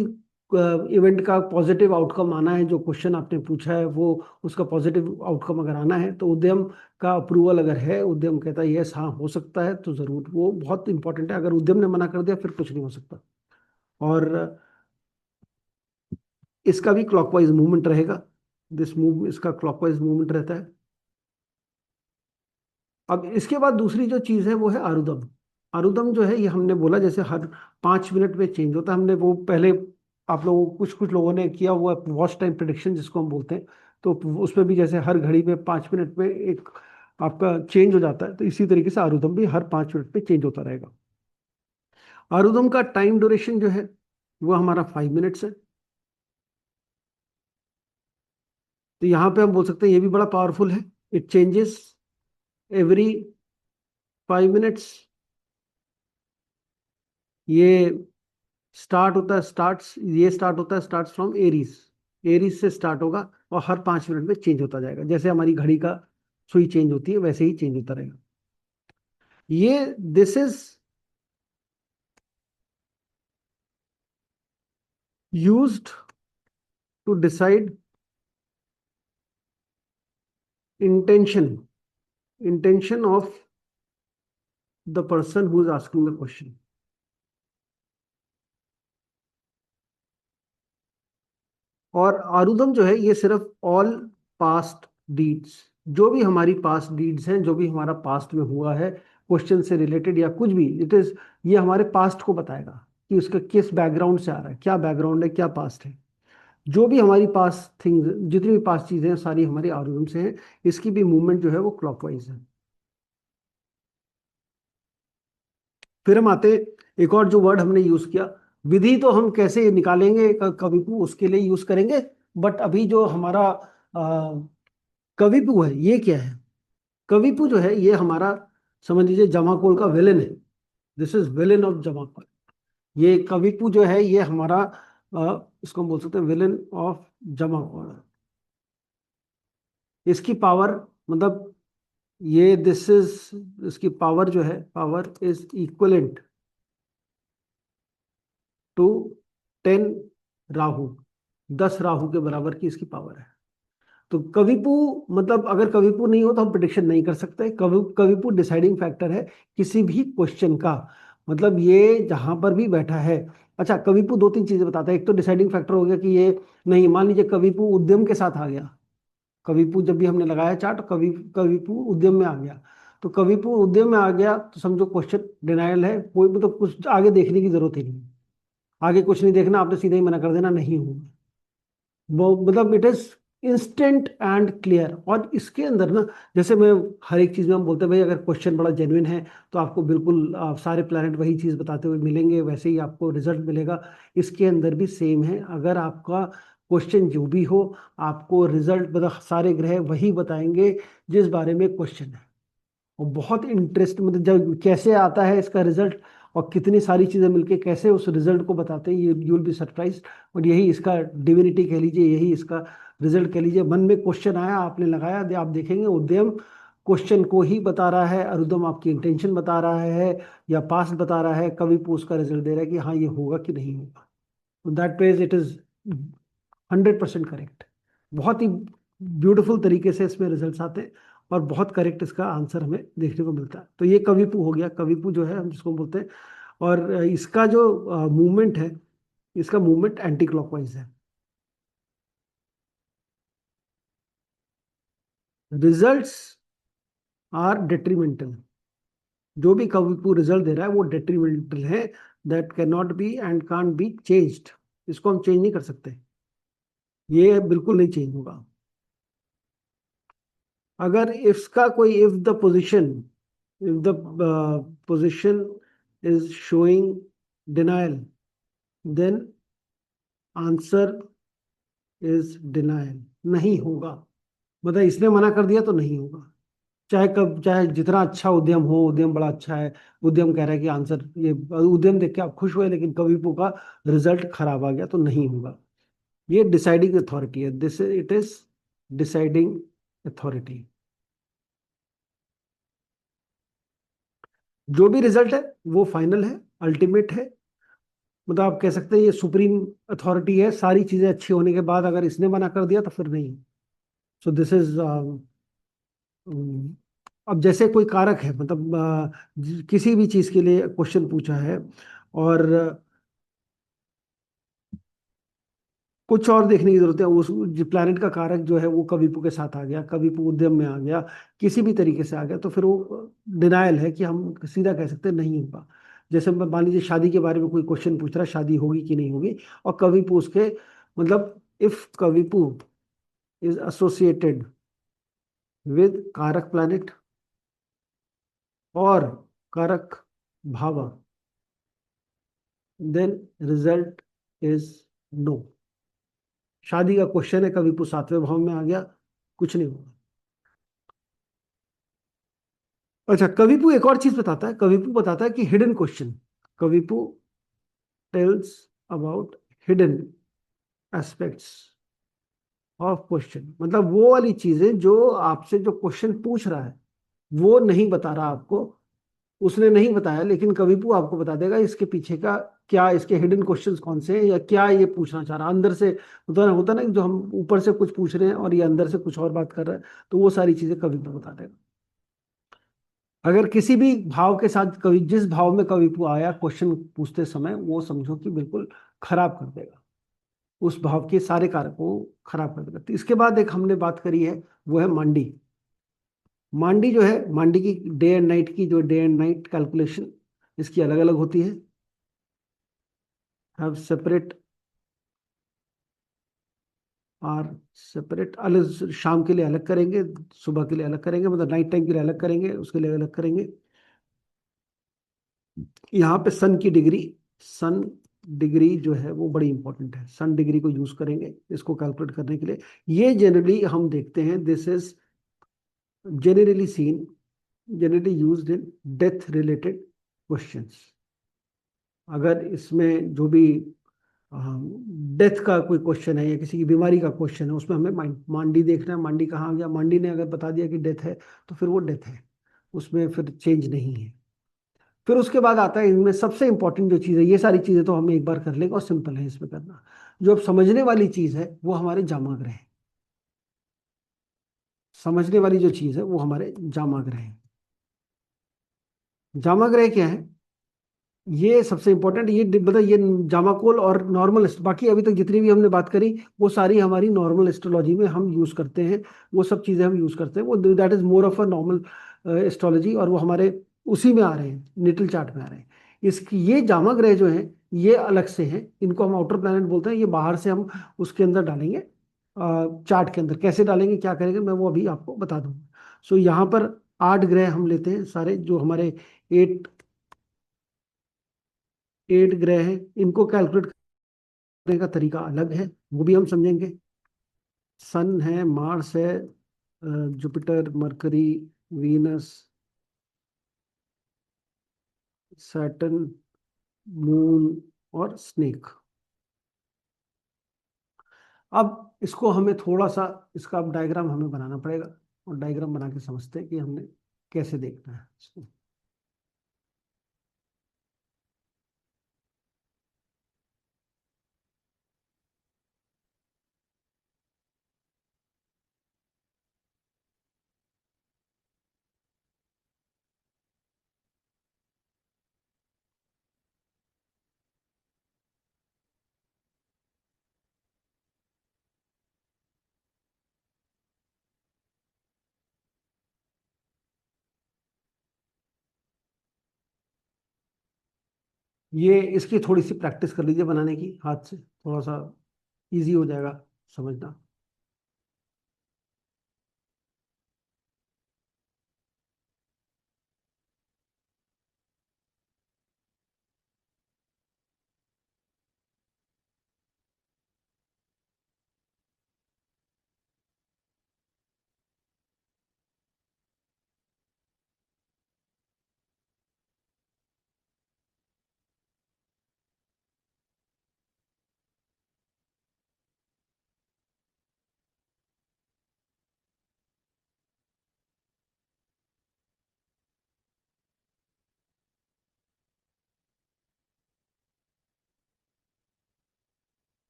इवेंट का पॉजिटिव आउटकम आना है, जो क्वेश्चन आपने पूछा है वो उसका पॉजिटिव आउटकम अगर आना है, तो उद्यम का अप्रूवल अगर है, उद्यम कहता है यस हाँ हो सकता है, तो जरूर वो बहुत इंपॉर्टेंट है। अगर उद्यम ने मना कर दिया फिर कुछ नहीं हो सकता। और इसका भी क्लॉकवाइज मूवमेंट रहेगा, दिस मूव, इसका क्लॉकवाइज मूवमेंट रहता है। अब इसके बाद दूसरी जो चीज है वो है आरुदम। आरुदम जो है ये हमने बोला जैसे हर 5 मिनट में चेंज होता है। हमने वो पहले आप लोगों, कुछ कुछ लोगों ने किया हुआ वॉच टाइम प्रिडिक्शन जिसको हम बोलते हैं, तो उसमें भी जैसे हर घड़ी में 5 मिनट में एक आपका चेंज हो जाता है, तो इसी तरीके से आरुदम भी हर 5 मिनट में चेंज होता रहेगा। आरुदम का टाइम ड्यूरेशन जो है वो हमारा 5 मिनट्स है। तो यहाँ पे हम बोल सकते हैं ये भी बड़ा पावरफुल है। It changes every 5 minutes. ये स्टार्ट होता है, स्टार्ट्स, ये स्टार्ट होता है, स्टार्ट्स फ्रॉम एरीज, एरीज से स्टार्ट होगा और हर 5 मिनट में चेंज होता जाएगा, जैसे हमारी घड़ी का सुई चेंज होती है वैसे ही चेंज होता रहेगा। ये this is used to decide intention of the person who is asking the question। और आरुदम जो है ये सिर्फ ऑल पास्ट डीड्स, जो भी हमारी पास्ट डीड्स हैं, जो भी हमारा पास्ट में हुआ है क्वेश्चन से रिलेटेड या कुछ भी, इट इज, ये हमारे पास्ट को बताएगा कि उसका किस बैकग्राउंड से आ रहा है, क्या बैकग्राउंड है, क्या पास्ट है। जो भी हमारी पास्ट थिंग्स, जितनी भी पास्ट चीजें हैं सारी हमारी आरुदम से हैं। इसकी भी मूवमेंट जो है वो क्लॉकवाइज है। फिर हम आते, एक और जो वर्ड हमने यूज किया, विधि तो हम कैसे निकालेंगे कविपु, उसके लिए यूज करेंगे। बट अभी जो हमारा कविपु है ये क्या है? कविपु जो है ये हमारा, समझ लीजिए जमाकोल का विलेन है। दिस इज विलेन ऑफ जमाकोल। ये कविपु जो है ये हमारा इसको हम बोल सकते हैं विलेन ऑफ जमाकोल। इसकी पावर, मतलब ये दिस इज, इसकी पावर जो है, power is equivalent to 10 Rahu. 10 Rahu के बराबर की इसकी पावर है। तो कविपु, मतलब अगर कविपु नहीं हो तो हम प्रिडिक्शन नहीं कर सकते। कविपु डिसाइडिंग फैक्टर है किसी भी क्वेश्चन का। मतलब ये जहां पर भी बैठा है। अच्छा, कविपु दो तीन चीजें बताता है। एक तो डिसाइडिंग फैक्टर हो गया कि ये, नहीं मान लीजिए कविपु उद्यम के साथ आ गया। कविपु जब भी हमने लगाया चार्ट, कविपु उद्यम में आ गया। तो कविपु उद्यम में आ गया तो समझो क्वेश्चन डिनायल है, कोई मतलब कुछ आगे देखने की जरूरत ही नहीं। आगे कुछ नहीं देखना, आपने सीधा ही मना कर देना नहीं होगा। वो मतलब it is instant and clear. और इसके अंदर ना, जैसे मैं हर एक चीज में हम बोलते हैं भाई अगर क्वेश्चन बड़ा जेन्युइन है तो आपको बिल्कुल सारे प्लैनेट वही चीज बताते हुए मिलेंगे, वैसे ही आपको रिजल्ट मिलेगा। इसके अंदर भी सेम है। अगर आपका क्वेश्चन जो भी हो, आपको रिजल्ट मतलब सारे ग्रह वही बताएंगे जिस बारे में क्वेश्चन है। और बहुत इंटरेस्ट, मतलब जब कैसे आता है इसका रिजल्ट और कितनी सारी चीजें मिलके कैसे उस रिजल्ट को बताते हैं, ये यू विल बी सरप्राइज। और यही इसका डिविनिटी कह लीजिए, यही इसका रिजल्ट कह लीजिए। मन में क्वेश्चन आया, आपने लगाया, आप देखेंगे उद्यम क्वेश्चन को ही बता रहा है, अरुदम आपकी इंटेंशन बता रहा है या पास्ट बता रहा है, कवि पूछ का रिजल्ट दे रहा है कि हाँ ये होगा कि नहीं होगा। That ways it is 100% correct. बहुत ही ब्यूटीफुल तरीके से इसमें रिजल्ट्स आते हैं और बहुत करेक्ट इसका आंसर हमें देखने को मिलता है। तो ये कविपु हो गया। कविपु जो है हम जिसको बोलते हैं, और इसका जो मूवमेंट है, इसका मूवमेंट एंटी क्लॉकवाइज है। Results are detrimental. जो भी कविपु रिजल्ट दे रहा है वो डेट्रीमेंटल है। That can not be and can't be changed. इसको हम चेंज नहीं कर सकते, ये बिल्कुल नहीं चेंज होगा। अगर इसका कोई, if the position is showing denial, then answer is denial। नहीं होगा, मतलब इसने मना कर दिया तो नहीं होगा। चाहे जितना अच्छा उद्यम हो, उद्यम बड़ा अच्छा है, उद्यम कह रहा है कि आंसर ये, उद्यम देख के आप खुश हुए लेकिन कविपु का रिजल्ट खराब आ गया तो नहीं होगा। ये डिसाइडिंग अथॉरिटी है। This it is deciding authority. जो भी रिजल्ट है वो फाइनल है, अल्टीमेट है। मतलब आप कह सकते हैं ये सुप्रीम अथॉरिटी है। सारी चीजें अच्छी होने के बाद अगर इसने मना कर दिया तो फिर नहीं। सो दिस इज, अब जैसे कोई कारक है, मतलब किसी भी चीज के लिए क्वेश्चन पूछा है और कुछ और देखने की जरूरत है। उस प्लैनेट का कारक जो है वो कविपु के साथ आ गया, कविपु उद्यम में आ गया, किसी भी तरीके से आ गया, तो फिर वो डिनायल है कि हम सीधा कह सकते हैं नहीं होगा। जैसे मान लीजिए शादी के बारे में कोई क्वेश्चन पूछ रहा है, शादी होगी कि नहीं होगी, और कविपु उसके, मतलब इफ कविपु इज एसोसिएटेड विद कारक प्लैनेट और कारक भावा, देन रिजल्ट इज नो। शादी का क्वेश्चन है, कविपु 7वें भाव में आ गया, कुछ नहीं होगा। अच्छा, कविपु एक और चीज बताता है। कविपु बताता है कि हिडन क्वेश्चन, कविपु tells about hidden aspects of question मतलब वो वाली चीजें जो आपसे जो क्वेश्चन पूछ रहा है वो नहीं बता रहा आपको, उसने नहीं बताया, लेकिन कविपु आपको बता देगा इसके पीछे का क्या, इसके हिडन क्वेश्चंस कौन से हैं, या क्या ये पूछना चाह रहा है अंदर से। होता ना कि जो हम ऊपर से कुछ पूछ रहे हैं और ये अंदर से कुछ और बात कर रहा है, तो वो सारी चीजें कविपु बता देगा। अगर किसी भी भाव के साथ कवि, जिस भाव में कविपु आया क्वेश्चन पूछते समय, वो समझो कि बिल्कुल खराब कर देगा, उस भाव के सारे कारकों को खराब कर देगा। तो इसके बाद एक हमने बात करी है, वो है मांडी। मांडी जो है, मांडी की डे एंड नाइट की, जो डे एंड नाइट कैलकुलेशन इसकी अलग अलग होती है। हैव सेपरेट, और सेपरेट अलग, शाम के लिए अलग करेंगे, सुबह के लिए अलग करेंगे, मतलब नाइट टाइम के लिए अलग करेंगे, उसके लिए अलग करेंगे। यहाँ पे सन की डिग्री, सन डिग्री जो है वो बड़ी इंपॉर्टेंट है, सन डिग्री को यूज करेंगे इसको कैलकुलेट करने के लिए। ये जनरली हम देखते हैं, this is generally seen, generally used in death related questions। अगर इसमें जो भी डेथ का कोई क्वेश्चन है या किसी की बीमारी का क्वेश्चन है, उसमें हमें मांडी देखना है, मांडी कहाँ गया, मांडी ने अगर बता दिया कि डेथ है तो फिर वो डेथ है, उसमें फिर चेंज नहीं है। फिर उसके बाद आता है इनमें सबसे इंपॉर्टेंट जो चीज़ है, ये सारी चीज़ें तो हम एक बार कर लेंगे और सिंपल है इसमें करना। जो अब समझने वाली चीज़ है वो हमारे जामाग्रह है, समझने वाली जो चीज़ है वो हमारे जामाग्रह है। जामाग्रह क्या है, ये सबसे इंपॉर्टेंट, ये मतलब ये जामाकोल और नॉर्मल, बाकी अभी तक जितनी भी हमने बात करी वो सारी हमारी नॉर्मल एस्ट्रोलॉजी में हम यूज करते हैं, वो सब चीजें हम यूज करते हैं, वो that is more of a normal astrology, और वो हमारे उसी में आ रहे हैं, निटल चार्ट में आ रहे हैं। इसकी ये जामा ग्रह जो है ये अलग से हैं, इनको हम आउटर प्लैनेट बोलते हैं, ये बाहर से हम उसके अंदर डालेंगे, चार्ट के अंदर कैसे डालेंगे क्या करेंगे मैं वो अभी आपको बता दूंगा। सो यहाँ पर 8 ग्रह हम लेते हैं सारे, जो हमारे 8 ग्रह हैं, इनको कैलकुलेट करने का तरीका अलग है, वो भी हम समझेंगे। सन है, मार्स है, Jupiter, mercury, Venus, Saturn, moon और स्नेक। अब इसको हमें थोड़ा सा, इसका अब डायग्राम हमें बनाना पड़ेगा, और डायग्राम बना के समझते हैं कि हमने कैसे देखना है इसको। ये इसकी थोड़ी सी प्रैक्टिस कर लीजिए बनाने की, हाथ से थोड़ा सा इजी हो जाएगा समझना।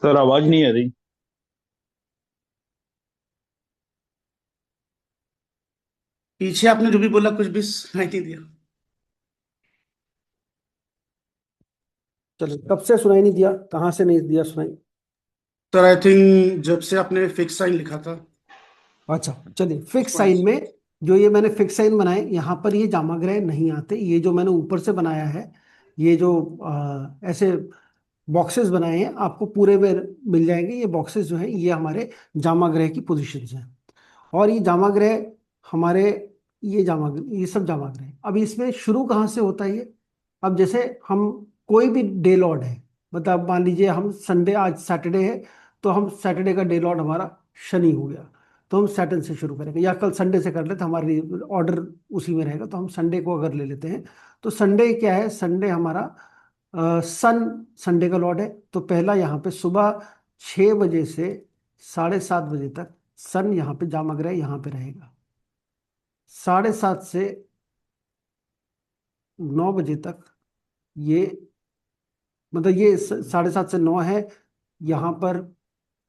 सर आवाज नहीं आ रही। पीछे आपने जो भी बोला कुछ भी सुनाई नहीं दिया। चलो, कब से सुनाई नहीं दिया, कहाँ से नहीं दिया सुनाई? सर आई थिंक जब से आपने फिक्स साइन लिखा था। अच्छा, चलिए, उस फिक्स पॉइंट साइन से। में जो ये मैंने फिक्स साइन बनाए, यहाँ पर ये जामाग्रह नहीं आते। ये जो मैंने ऊपर से बनाया है, ये जो ऐसे बॉक्सेस बनाए हैं, आपको पूरे में मिल जाएंगे। ये बॉक्सेस जो हैं, ये हमारे जामाग्रह की पोजीशंस हैं। और ये जामाग्रह हमारे, ये जामाग्रह, ये सब जामाग्रह। अब इसमें शुरू कहाँ से होता है ये? अब जैसे हम कोई भी डे लॉर्ड है, मतलब मान लीजिए हम संडे, आज सैटरडे है, तो हम सैटरडे का डे लॉर्ड हमारा शनि हो गया, तो हम सैटर्न से शुरू करेंगे, या कल संडे से कर लेते, हमारी ऑर्डर उसी में रहेगा। तो हम संडे को अगर ले लेते हैं, तो संडे क्या है? संडे हमारा सन संडे का लॉर्ड है। तो पहला यहाँ पे सुबह 6 बजे से 7:30 बजे तक सन यहाँ पे जामग्रह यहाँ पे रहेगा। 7:30 से 9 बजे तक ये, मतलब ये 7:30 से 9 है यहाँ पर।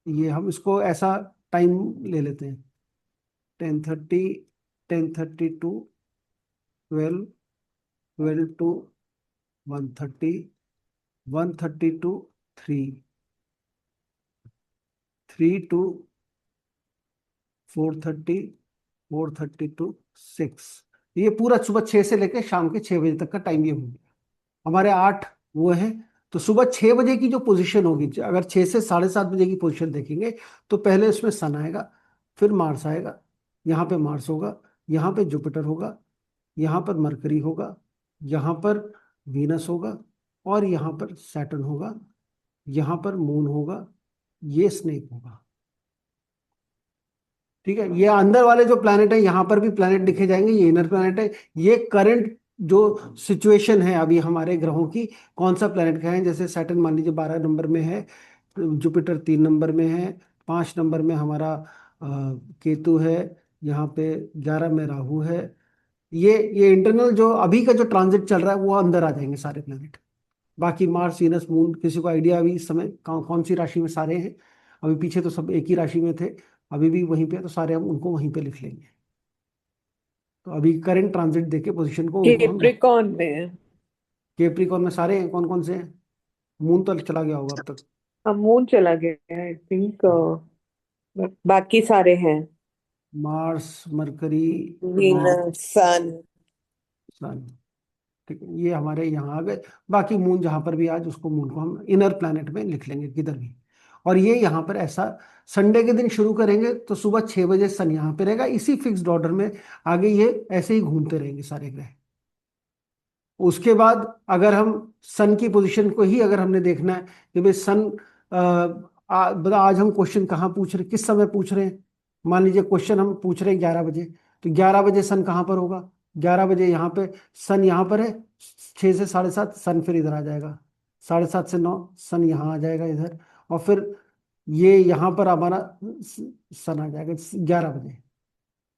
ये हम इसको ऐसा टाइम ले लेते हैं, 10:30, 10:30 to 12, 12 to 1:30, 1:30 to 3, 3 to 4:30, 4:30 to 6। ये पूरा सुबह 6 से लेकर शाम के 6 बजे तक का टाइम ये हो गया। हमारे 8 वो है। तो सुबह 6 बजे की जो पोजीशन होगी, अगर 6 से 7:30 बजे की पोजीशन देखेंगे, तो पहले उसमें सन आएगा, फिर मार्स आएगा। यहाँ पे मार्स होगा, यहाँ पे जुपिटर होगा, यहाँ पर मरकरी होगा, यहाँ पर वीनस होगा, और यहाँ पर सैटर्न होगा, यहाँ पर मून होगा, ये स्नेक होगा। ठीक है, ये अंदर वाले जो प्लैनेट है, यहाँ पर भी प्लैनेट दिखे जाएंगे, ये इनर प्लैनेट है। ये करंट जो सिचुएशन है अभी हमारे ग्रहों की, कौन सा प्लैनेट का है। जैसे सैटर्न मान लीजिए 12 नंबर में है, जुपिटर 3 नंबर में है, 5 नंबर में हमारा केतु है, यहाँ पे 11 में राहु है। ये इंटरनल जो अभी का जो ट्रांजिट चल रहा है, वो अंदर आ जाएंगे सारे प्लैनेट। बाकी मार्स, वीनस, मून, किसी को आइडिया अभी इस समय कौन सी राशि में सारे हैं? अभी पीछे तो सब एक ही राशि में थे, अभी भी वहीं पे, तो सारे हम उनको वहीं पे लिख लेंगे। तो अभी करंट ट्रांजिट देके पोजीशन को उनको हम, केप्रिकॉन में है। केप्रिकॉन में सारे हैं, कौन कौन से हैं? मून तो चला गया होगा अब तक। अब मून चला गया है आई थिंक। बाकी सारे हैं। मार्स, मरकरी, वीनस, सन। सन। ठीक है, ये हमारे यहाँ आ गए। बाकी मून जहाँ पर भी आज, उसको मून को हम इनर प्लैनेट में लिख लेंगे किधर भी। और ये यहाँ पर ऐसा संडे के दिन शुरू करेंगे, तो सुबह 6 बजे सन यहाँ पे रहेगा, इसी फिक्स्ड ऑर्डर में आगे ये ऐसे ही घूमते रहेंगे सारे ग्रह। उसके बाद अगर हम सन की पोजीशन को ही अगर हमने देखना है कि भाई सन, बता आज हम क्वेश्चन कहाँ पूछ रहे, किस समय पूछ रहे हैं? मान लीजिए क्वेश्चन हम पूछ रहे हैं 11 बजे, तो 11 बजे सन कहाँ पर होगा? 11 बजे यहाँ पे सन यहाँ पर है। 6 से 7:30 सन फिर इधर आ जाएगा, 7:30 से 9 सन यहाँ आ जाएगा इधर, और फिर ये यहाँ पर हमारा सन आ जाएगा 11 बजे।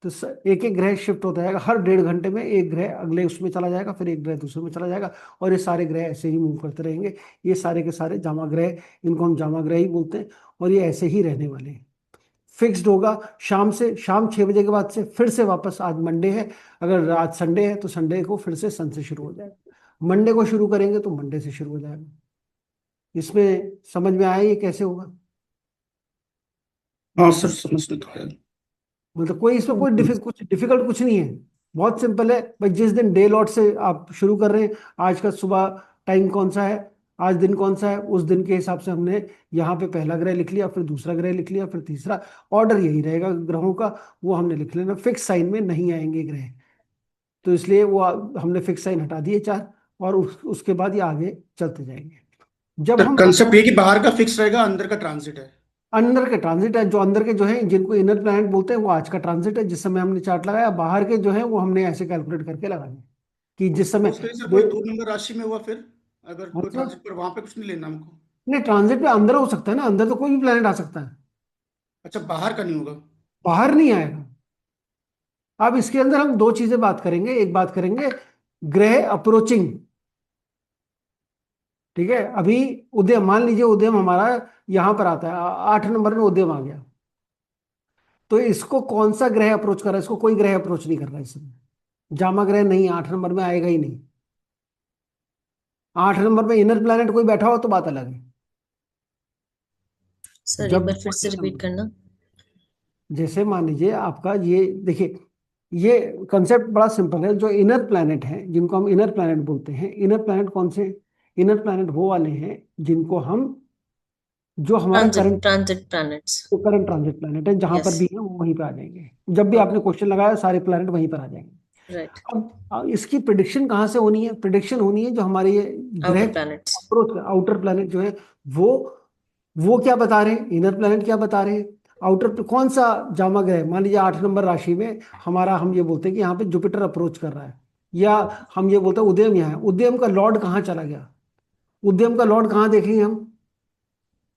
तो एक एक ग्रह शिफ्ट होता जाएगा, हर 1.5 घंटे में एक ग्रह अगले उसमें चला जाएगा, फिर एक ग्रह दूसरे में चला जाएगा, और ये सारे ग्रह ऐसे ही मूव करते रहेंगे। ये सारे के सारे जामा ग्रह, इनको हम जामा ग्रह ही बोलते हैं, और ये ऐसे ही रहने वाले हैं। फिक्स्ड होगा शाम 6 बजे के बाद से फिर से वापस, आज मंडे है, अगर आज संडे है तो संडे को फिर से सन से शुरू हो जाएगा। मंडे को शुरू करेंगे तो मंडे से शुरू हो जाएगा। इसमें समझ में आया ये कैसे होगा? हाँ सर, समझ में तो आया। मतलब कोई इसमें कोई कुछ डिफिकल्ट कुछ नहीं है, बहुत सिंपल है भाई। जिस दिन डे लॉट से आप शुरू कर रहे हैं, आज का सुबह टाइम कौन सा है, आज दिन कौन सा है, उस दिन के हिसाब से हमने यहाँ पे पहला ग्रह लिख लिया, फिर दूसरा ग्रह लिख लिया, फिर तीसरा। ऑर्डर यही रहेगा ग्रहों का, वो हमने लिख लेना। फिक्स साइन में नहीं आएंगे ग्रह, तो इसलिए वो हमने फिक्स साइन हटा दिए 4, और उसके बाद ये आगे चलते जाएंगे। जब सर हम कंसेप्ट ये कि बाहर का फिक्स रहेगा, अंदर का ट्रांजिट है। अंदर के ट्रांजिट है, जो अंदर के जो है जिनको इनर प्लैनेट बोलते हैं, वो आज का ट्रांजिट है जिस समय हमने चार्ट लगाया। बाहर के जो है वो हमने ऐसे कैलकुलेट करके लगाए कि जिस तो समय उसके लिए सर कोई दो, 2 नंबर राशि में हुआ, फिर अगर कोई मतलब ट्रांजिट पर वहां पे कुछ नहीं लेना हमको। नहीं, ट्रांजिट में अंदर हो सकता है ना, अंदर तो कोई भी प्लैनेट आ सकता है, अच्छा, बाहर का नहीं होगा। बाहर नहीं आएगा। अब इसके अंदर हम दो चीजें बात करेंगे, एक बात करेंगे ग्रह अप्रोचिंग, ठीक है। अभी उद्यम, मान लीजिए उद्यम हमारा यहाँ पर आता है, 8 नंबर में उद्यम आ गया, तो इसको कौन सा ग्रह अप्रोच कर रहा है? इसको कोई ग्रह अप्रोच नहीं कर रहा है इस समय। जामा ग्रह नहीं, 8 नंबर में आएगा ही नहीं। 8 नंबर में इनर प्लैनेट कोई बैठा हो तो बात अलग है। सर एक जब बार फिर से रिपीट करना। जैसे मान लीजिए आपका ये देखिए, ये कंसेप्ट बड़ा सिंपल है। जो इनर प्लैनेट हैं, जिनको हम इनर प्लैनेट बोलते हैं, इनर प्लैनेट कौन से? इनर प्लैनेट वो वाले हैं जिनको हम, जो हमारा current transit planets. Current transit planet है, जहां पर यस। भी है वो वहीं पर आ जाएंगे। जब भी आपने क्वेश्चन लगाया सारे प्लैनेट वहीं पर आ जाएंगे। राइट। अब इसकी प्रिडिक्शन कहाँ से होनी है? प्रिडिक्शन होनी है जो हमारे ये ग्रह outer planets. Approach, outer planet जो है, वो वो क्या बता रहे हैं, इनर प्लैनेट क्या बता रहे हैं। आउटर कौन सा जामा ग्रह, मान लीजिए 8 नंबर राशि में हमारा, हम ये बोलते हैं कि यहाँ पे जुपिटर अप्रोच कर रहा है, या हम ये बोलते हैं उदयम यहाँ है। उदयम का लॉर्ड कहाँ चला गया? उदयम का लॉर्ड कहाँ देखेंगे हम?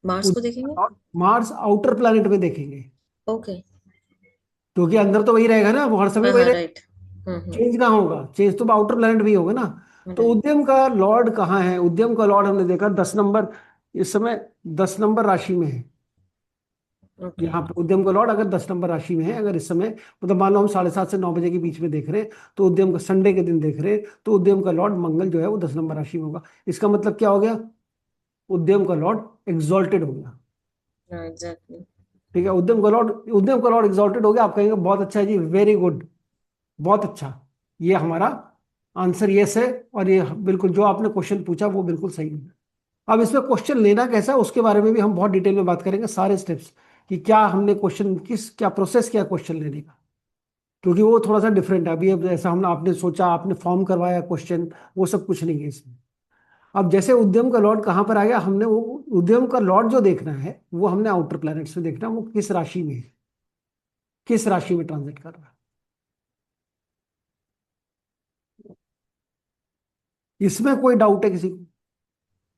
मार्स को देखेंगे। मार्स आउटर प्लैनेट में देखेंगे, ओके। क्योंकि अंदर तो वही रहेगा ना, वो हर समय हाँ वही हाँ रहेगा। राइट। चेंज कहाँ होगा? चेंज तो आउटर प्लैनेट भी होगा ना। तो राइट। उद्यम का लॉर्ड कहाँ है? उद्यम का लॉर्ड हमने देखा 10 नंबर, इस समय 10 नंबर राशि में है। ओके। यहाँ पे उद्यम का लॉर्ड अगर 10 नंबर राशि में है, अगर इस समय मतलब मान लो हम 7:30 से 9 बजे के बीच में देख रहे हैं, तो उद्यम का संडे के दिन देख रहे हैं, तो उद्यम का लॉर्ड मंगल जो है वो 10 नंबर राशि में होगा। इसका मतलब क्या हो गया? उद्यम का लॉर्ड एग्जॉल्टेड हो गया। हाँ एग्जैक्टली। ठीक है, उद्यम का लॉर्ड एग्जॉल्टेड हो गया। आप कहेंगे बहुत अच्छा है जी, वेरी गुड, बहुत अच्छा, ये हमारा आंसर यस है। और ये बिल्कुल जो आपने क्वेश्चन पूछा वो बिल्कुल सही है। अब इसमें क्वेश्चन लेना कैसा है उसके बारे में भी हम बहुत डिटेल में बात करेंगे, सारे स्टेप्स, कि क्या हमने क्वेश्चन, क्या प्रोसेस किया क्वेश्चन लेने का, क्योंकि वो थोड़ा सा डिफरेंट है। अभी अब जैसा हमने, आपने सोचा, आपने फॉर्म करवाया क्वेश्चन, वो सब कुछ नहीं है इसमें। अब जैसे उद्यम का लॉर्ड कहाँ पर आ गया, हमने वो उद्यम का लॉर्ड जो देखना है वो हमने आउटर प्लैनेट्स में देखना है, वो किस राशि में है, किस राशि में ट्रांजिट कर रहा है। इसमें कोई डाउट है किसी को?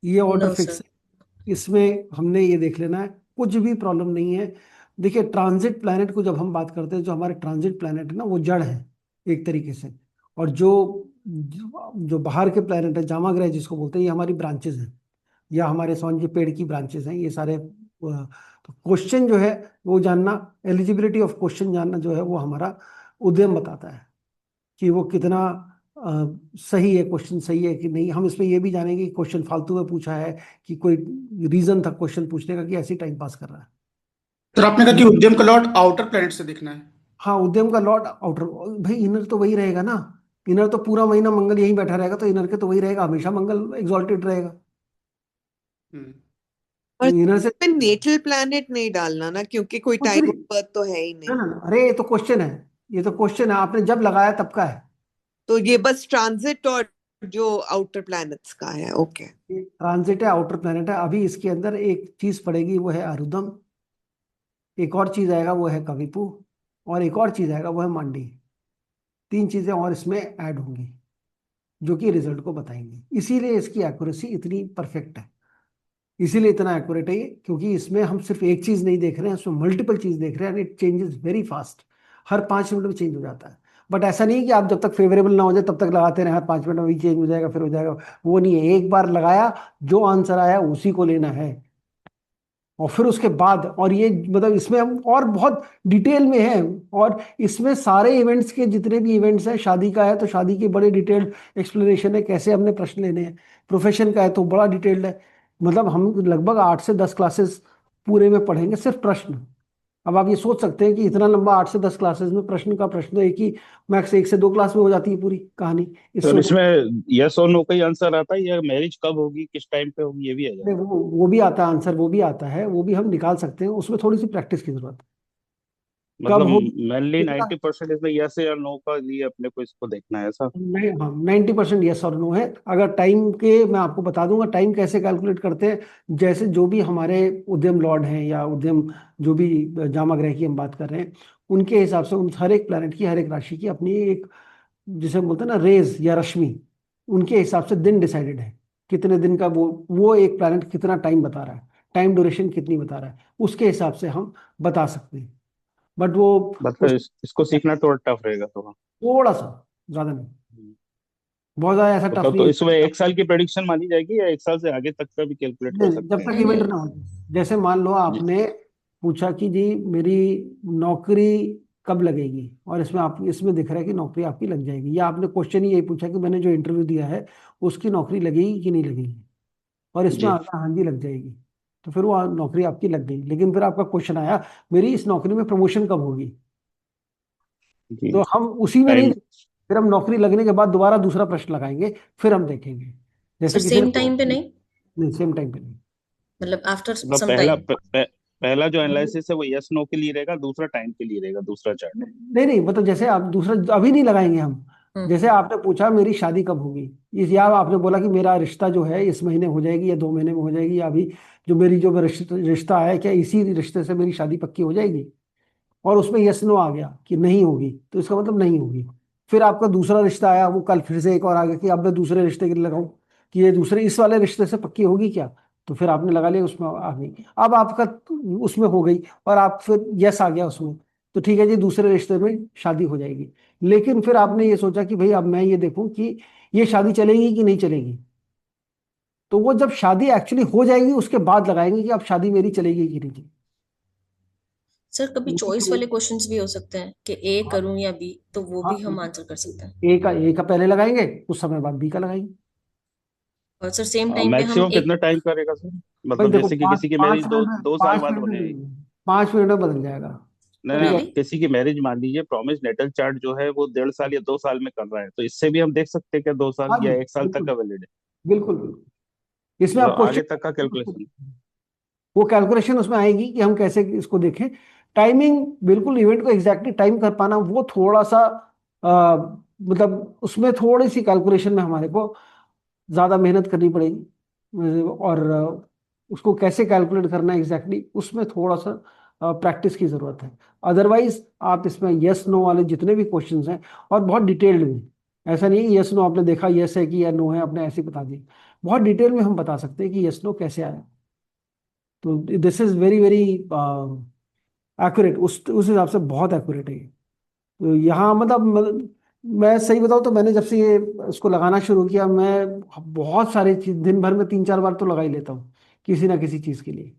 ये ऑर्डर नो फिक्स सर। है, इसमें हमने ये देख लेना है, कुछ भी प्रॉब्लम नहीं है। देखिए ट्रांजिट प्लैनेट को जब हम बात करते हैं, जो हमारे ट्रांजिट प्लैनेट है ना, वो जड़ है एक तरीके से। और जो बाहर के प्लैनेट है, जामा ग्रह जिसको बोलते हैं, ये हमारी ब्रांचेस हैं, या हमारे समझ के पेड़ की ब्रांचेस हैं ये सारे। तो क्वेश्चन जो है वो जानना, एलिजिबिलिटी ऑफ क्वेश्चन जानना जो है वो हमारा उद्यम बताता है कि वो कितना सही है, क्वेश्चन सही है कि नहीं। हम इसमें ये भी जानेंगे कि क्वेश्चन फालतू में पूछा है, कि कोई रीजन था क्वेश्चन पूछने का, कि ऐसे टाइम पास कर रहा है। सर आपने कहा कि उद्यम का लॉर्ड आउटर प्लैनेट से देखना है। हाँ, उद्यम का लॉर्ड आउटर, भाई इनर तो वही रहेगा ना। इनर तो पूरा महीना मंगल यहीं बैठा रहेगा, तो इनर के तो वही रहेगा, हमेशा मंगल एग्जॉल्टेड रहेगा। हम्म। और तो इनर से इसमें नेटल प्लैनेट नहीं डालना ना, क्योंकि कोई कुछ टाइम भी, ऑफ बर्थ तो है ही ना नहीं। ना ना, अरे ये तो क्वेश्चन है, ये तो क्वेश्चन है, आपने जब लगाया तब का है। तो ये बस ट्रांजिट और जो आउटर प्लैनेट्स का है। ओके। ट्रांजिट है, आउटर प्लैनेट है। अभी इसके अंदर एक चीज पड़ेगी, वो है अरुदम। एक और चीज आएगा वो है कविपु। और एक और चीज आएगा वो है मांडी। 3 चीजें और इसमें ऐड होंगी, जो कि रिजल्ट को बताएंगी। इसीलिए इसकी एक्यूरेसी इतनी परफेक्ट है, इसीलिए इतना एक्यूरेट है ये, क्योंकि इसमें हम सिर्फ एक चीज नहीं देख रहे हैं, इसमें मल्टीपल चीज देख रहे हैं, and it changes very fast. Her 5 minute में चेंज हो जाता है। बट ऐसा नहीं है कि आप जब तक फेवरेबल ना हो जाए तब तक लगाते रहे, हर 5 मिनट में भी चेंज हो जाएगा, फिर हो जाएगा। वो नहीं है, एक बार लगाया, जो आंसर आया उसी को लेना है। और फिर उसके बाद, और ये मतलब इसमें हम और बहुत डिटेल में है। और इसमें सारे इवेंट्स के जितने भी इवेंट्स हैं, शादी का है तो शादी की बड़े डिटेल्ड एक्सप्लेनेशन है, कैसे हमने प्रश्न लेने हैं। प्रोफेशन का है तो बड़ा डिटेल्ड है। मतलब हम लगभग 8 से 10 क्लासेस पूरे में पढ़ेंगे सिर्फ प्रश्न। अब आप ये सोच सकते हैं कि इतना लंबा 8 से 10 क्लासेस में प्रश्न का प्रश्न, एक ही मैक्स 1 से 2 क्लास में हो जाती है पूरी कहानी। इससे सर इसमें यस और नो का ही आंसर आता है, या मैरिज कब होगी किस टाइम पे होगी ये भी आ जाता वो भी आता है आंसर, वो भी आता है, वो भी हम निकाल सकते हैं। उसमें थोड़ी सी प्रैक्टिस की जरूरत है। है? कब मतलब होगी, मेनली कितना, 90% इसमें यस या नो का लिए अपने को इसको देखना है ऐसा। नहीं, हाँ 90% यस और नो है। अगर टाइम के, मैं आपको बता दूंगा टाइम कैसे कैलकुलेट करते हैं। जैसे जो भी हमारे उद्यम लॉर्ड हैं, या उद्यम जो भी जामा ग्रह की हम बात कर रहे हैं, उनके हिसाब से उन हर एक प्लैनेट की, हर एक राशि की अपनी एक, जिसे हम बोलते हैं ना रेज या रश्मि, उनके हिसाब से दिन डिसाइडेड है। कितने दिन का वो एक प्लैनेट कितना टाइम बता रहा है, टाइम ड्यूरेशन कितनी बता रहा है, उसके हिसाब से हम बता सकते हैं। बट वो मतलब इसको सीखना थोड़ा टफ रहेगा थोड़ा। थोड़ा सा, ज्यादा नहीं। बहुत ज्यादा ऐसा टफ तो नहीं है। इसमें 1 साल की प्रेडिक्शन मानी जाएगी या 1 साल से आगे तक का भी कैलकुलेट कर नहीं, जब सकते हैं? तक नहीं इवेंट नहीं ना हो। जैसे मान लो जी आपने पूछा कि जी मेरी नौकरी कब लगेगी, और इसमें आप इसमें दिख रहा है कि नौकरी आपकी लग जाएगी, या आपने क्वेश्चन ही यही पूछा कि मैंने जो इंटरव्यू दिया है उसकी नौकरी लगेगी कि नहीं लगेगी, और इसमें जी आपका हाँ जी लग जाएगी, तो फिर वो नौकरी आपकी लग गई। लेकिन फिर आपका क्वेश्चन आया मेरी इस नौकरी में प्रमोशन कब होगी, जी। तो हम उसी में नहीं, टाइम। फिर हम नौकरी लगने के बाद दोबारा दूसरा प्रश्न लगाएंगे, फिर हम देखेंगे। सर जैसे किसी सेम ने टाइम पे नहीं, नहीं, सेम टाइम पे नहीं। मतलब आफ्टर मतलब सम टाइम। पहला जो एनालिसिस है वो यस नो के लिए रहेगा, दूसरा टाइम के लिए रहेगा, दूसरा चार्ट। नहीं नहीं, मतलब जैसे आप दूसरा अभी नहीं लगाएंगे हम। हम्म। जैसे आपने पूछा मेरी शादी कब होगी, इस या आपने बोला कि मेरा रिश्ता जो है इस महीने हो जाएगी या 2 महीने में हो जाएगी, या अभी जो मेरी जो रिश्ता है क्या इसी रिश्ते से मेरी शादी पक्की हो जाएगी, और उसमें यस नो आ गया कि नहीं होगी, तो इसका मतलब नहीं होगी। फिर आपका दूसरा रिश्ता आया, वो कल फिर से एक और आ गया कि अब मैं दूसरे रिश्ते के लिए लगाऊं कि ये दूसरे इस वाले रिश्ते से पक्की होगी क्या, तो फिर आपने लगा लिया, उसमें आ गई। अब आपका उसमें हो गई और आप फिर यस आ गया उसमें, तो ठीक है जी दूसरे रिश्ते में शादी हो जाएगी। लेकिन फिर आपने ये सोचा कि भाई अब मैं ये देखूं कि ये शादी चलेगी कि नहीं चलेगी, तो वो जब शादी एक्चुअली हो जाएगी उसके बाद लगाएंगे कि अब शादी मेरी चलेगी कि नहीं सर कभी चॉइस चलेगी। वाले क्वेश्चंस भी हो सकते हैं कि ए करूं या बी, तो वो हाँ, भी हम आंसर कर सकते हैं। ए का पहले लगाएंगे, कुछ समय बाद बी का लगाएंगे। और सर सेम टाइम पे हम मैक्सिमम एक, कितना टाइम करेगा सर? भाई मतलब देखो जैसे कि पाँच किसी की पाँच मैरिज दो मिनट में, 2 साल पाँच बाद मिनट होने में आई। 5 मिनट में बदल जाएगा। नहीं ठीक ना, है, रियली? किसी की मैरिज मान लीजिए प्रॉमिस नेटल चार्ट जो है वो 1.5 साल या 2 साल में कर रहा है, तो इससे भी हम देख सकते हैं क्या 2 साल हाँ जी, या 1 साल तक बिल्कुल का वैलिड है? बिल्कुल बिल्कुल। इसमें आप मतलब आगे तक का क्वेश्चन, कैलकुलेशन। वो कैलकुलेशन उसमें आएगी कि हम कैसे इसको देखें। टाइमिंग बिल्कुल इवेंट को एग्जैक्टली टाइम कर पाना वो थोड़ा सा मतलब उसमें थोड़ी सी कैलकुलेशन में हमारे को ज्यादा मेहनत करनी पड़ेगी, और उसको कैसे कैलकुलेट करना है एग्जैक्टली उसमें थोड़ा सा प्रैक्टिस की जरूरत है। अदरवाइज आप इसमें यस नो वाले जितने भी क्वेश्चंस हैं, और बहुत डिटेल्ड में, ऐसा नहीं है कि यस नो आपने देखा यस है कि या नो है आपने ऐसे ही बता दिया, बहुत डिटेल में हम बता सकते हैं कि यस नो कैसे आया। तो this is very very accurate, उस हिसाब से बहुत एक्यूरेट है ये। तो यहाँ मैं सही बताऊँ तो मैंने जब से ये इसको लगाना शुरू किया, मैं बहुत सारे चीज दिन भर में 3-4 बार तो लगा ही लेता हूँ किसी ना किसी चीज के लिए।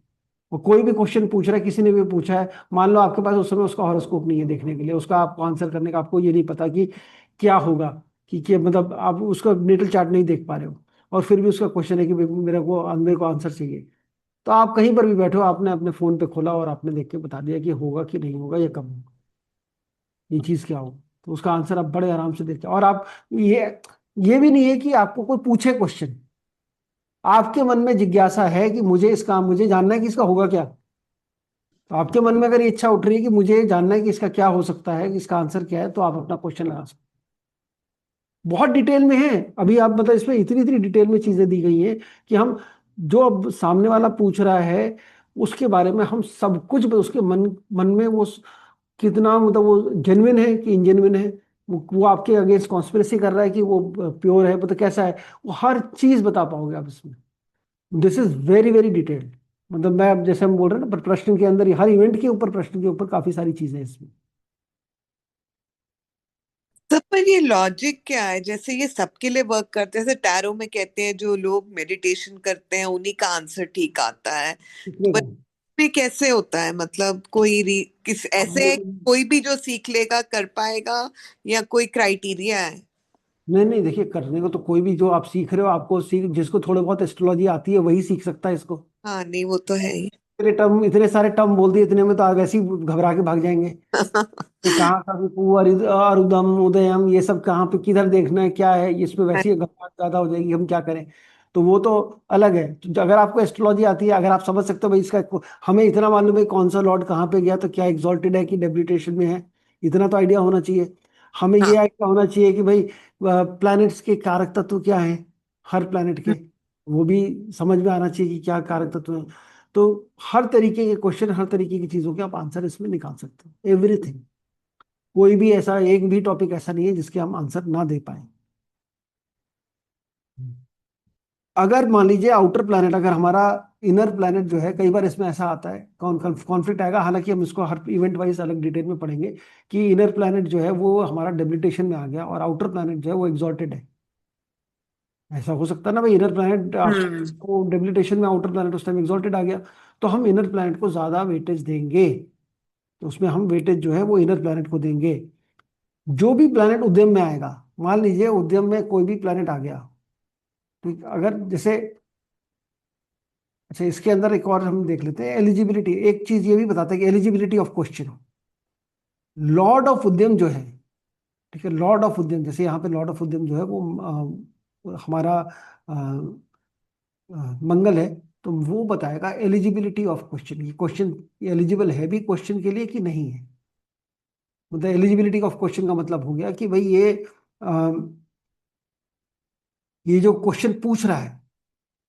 और कोई भी क्वेश्चन पूछ रहा है, किसी ने भी पूछा है, मान लो आपके पास उस समय उसका हॉरोस्कोप नहीं है देखने के लिए, उसका आपको आंसर करने का आपको ये नहीं पता कि क्या होगा, कि मतलब आप उसका नेटल चार्ट नहीं देख पा रहे हो, और फिर भी उसका क्वेश्चन है कि मेरे को आंसर चाहिए, तो आप कहीं पर भी बैठो, आपने अपने फोन पे खोला और आपने देख के बता दिया कि होगा कि नहीं होगा या कब होगा, ये चीज क्या हो, तो उसका आंसर आप बड़े आराम से देखते, और आप ये ये भी नहीं है कि आपको कोई पूछे क्वेश्चन, आपके मन में जिज्ञासा है कि मुझे जानना है कि इसका होगा क्या, तो आपके मन में अगर ये इच्छा उठ रही है कि मुझे जानना है कि इसका क्या हो सकता है, कि इसका आंसर क्या है, तो आप अपना क्वेश्चन लगा सकते हैं। बहुत डिटेल में है, अभी आप मतलब इसमें इतनी इतनी डिटेल में चीजें दी गई हैं कि हम जो अब सामने वाला पूछ रहा है उसके बारे में हम सब कुछ उसके मन मन में वो कितना मतलब वो जेन्युइन है कि इनजेन्युइन है, वो आपके अगेंस्ट कॉन्स्पिरेसी कर रहा है कि वो प्योर है, मतलब कैसा है, वो हर चीज बता पाओगे आप इसमें। This is very very detailed. मतलब मैं अब जैसे हम बोल रहे हैं ना, प्रश्न के अंदर हर इवेंट के ऊपर प्रश्न के ऊपर काफी सारी चीजें हैं इसमें। सब पर ये लॉजिक क्या है? जैसे ये सबके लिए वर्क करते हैं, जैसे टैरो में कहते हैं जो लोग मेडिटेशन करते हैं उन्हीं का आंसर ठीक आता है, तो इसलिए बट में कैसे होता है? मतलब किस ऐसे है अब कोई भी जो सीख लेगा कर पाएगा, या कोई क्राइटेरिया है? नहीं नहीं, देखिए करने को तो कोई भी जो आप सीख रहे हो, आपको सीख जिसको थोड़े बहुत एस्ट्रोलॉजी आती है वही सीख सकता है इसको। हाँ नहीं, वो तो है ही। इतने सारे टर्म बोल दिए, इतने में तो आप वैसे ही घबरा के भाग जाएंगे कि कहाँ का भी अरुदम उदयम ये सब कहाँ पे किधर देखना है क्या है, इसमें वैसे ही घबराहट ज्यादा हो जाएगी, हम क्या करें। तो वो तो अलग है, तो अगर आपको एस्ट्रोलॉजी आती है, अगर आप समझ सकते हो भाई इसका हमें इतना मालूम है कौन सा लॉर्ड कहाँ पे गया, तो क्या एग्जॉल्टेड है कि डेबिलिटेशन में है, इतना तो आइडिया होना चाहिए। हमें ये हाँ आइडिया होना चाहिए कि भाई प्लैनेट्स के कारक तत्व क्या है, हर प्लैनेट के, वो भी समझ में आना चाहिए कि क्या कारक तत्व है। तो हर तरीके के क्वेश्चन, हर तरीके की चीजों के आप आंसर इसमें निकाल सकते हो, एवरीथिंग। कोई भी ऐसा एक भी टॉपिक ऐसा नहीं है जिसके हम आंसर ना दे पाए। अगर मान लीजिए आउटर प्लैनेट, अगर हमारा इनर प्लैनेट जो है, कई बार इसमें ऐसा आता है कॉन्फ्लिक्ट आएगा, हालांकि हम इसको हर इवेंट वाइज अलग डिटेल में पढ़ेंगे कि इनर प्लैनेट जो है वो हमारा डेबिलिटेशन में आ गया और आउटर प्लैनेट जो है वो एग्जॉर्टेड है, ऐसा हो सकता है ना भाई, इनर प्लैनेट आपको डेबिलिटेशन में, आउटर प्लैनेट उस टाइम एग्जॉल्टेड आ गया, तो हम इनर प्लैनेट को ज्यादा वेटेज देंगे, तो उसमें हम वेटेज जो है वो इनर प्लैनेट को देंगे। जो भी प्लैनेट उद्यम में आएगा, मान लीजिए उद्यम में कोई भी प्लैनेट आ गया, तो अगर जैसे, अच्छा इसके अंदर एक और हम देख लेते हैं एलिजिबिलिटी। एक चीज ये भी बताता है कि eligibility of question, Lord of उद्यम जो है, ठीक है, लॉर्ड ऑफ उद्यम, जैसे यहाँ पे लॉर्ड ऑफ उद्यम जो है वो हमारा अ, मंगल है, तो वो बताएगा एलिजिबिलिटी ऑफ क्वेश्चन, ये क्वेश्चन एलिजिबल है भी क्वेश्चन के लिए कि नहीं है। मतलब एलिजिबिलिटी ऑफ क्वेश्चन का मतलब हो गया कि भाई ये जो क्वेश्चन पूछ रहा है,